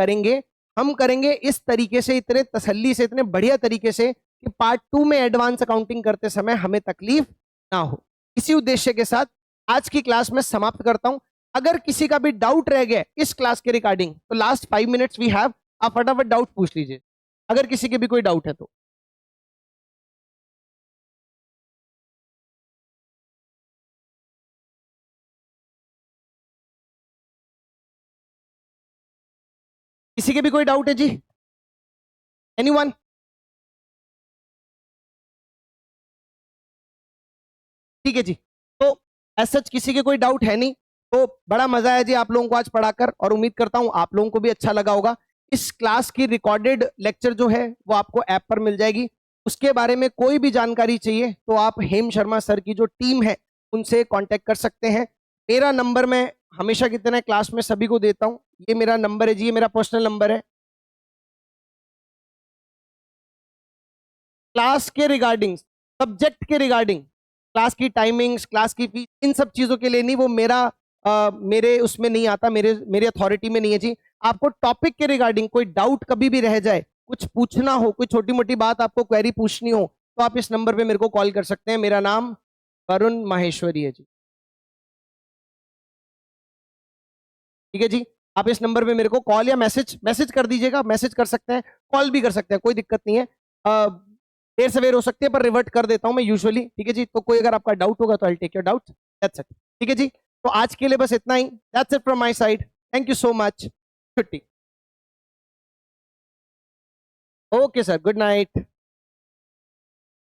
A: करेंगे इस तरीके से, इतने तसल्ली से, इतने बढ़िया तरीके से कि पार्ट 2 में एडवांस अकाउंटिंग करते समय हमें तकलीफ ना हो। इसी उद्देश्य के साथ आज की क्लास में समाप्त करता हूं। अगर किसी का भी डाउट रह गया इस क्लास के रिगार्डिंग तो लास्ट 5 मिनट्स वी हैव, आप फटाफट डाउट पूछ लीजिए अगर किसी के भी कोई डाउट है तो। किसी के भी कोई डाउट है जी, एनीवन? ठीक है जी, तो एज सच किसी के कोई डाउट है नहीं, तो बड़ा मजा आया जी आप लोगों को आज पढ़ाकर, और उम्मीद करता हूं आप लोगों को भी अच्छा लगा होगा। इस क्लास की रिकॉर्डेड लेक्चर जो है वो आपको ऐप पर मिल जाएगी। उसके बारे में कोई भी जानकारी चाहिए तो आप हेम शर्मा सर की जो टीम है उनसे कांटेक्ट कर सकते हैं। मेरा नंबर मैं हमेशा की तरह क्लास में सभी को देता हूं, ये मेरा नंबर है जी, ये मेरा पर्सनल नंबर है। क्लास के रिगार्डिंग, सब्जेक्ट के रिगार्डिंग, क्लास की टाइमिंग्स, क्लास की फीस, इन सब चीजों के लिए नहीं, वो मेरा मेरे उसमें नहीं आता, मेरे अथॉरिटी में नहीं है जी। आपको टॉपिक के रिगार्डिंग कोई डाउट कभी भी रह जाए, कुछ पूछना हो, कोई छोटी मोटी बात आपको क्वेरी पूछनी हो, तो आप इस नंबर पे मेरे को कॉल कर सकते हैं। मेरा नाम वरुण माहेश्वरी है जी। ठीक है जी, आप इस नंबर पे मेरे को कॉल या मैसेज मैसेज कर दीजिएगा। मैसेज कर सकते हैं, कॉल भी कर सकते हैं, कोई दिक्कत नहीं है। देर सवेर हो सकती है पर रिवर्ट कर देता हूं मैं यूजुअली। ठीक है जी, तो कोई अगर आपका डाउट होगा तो I take your doubt, that's it. ठीक है जी, तो आज के लिए बस इतना ही। That's it from my side, thank you so much. छुट्टी। Okay sir, good night.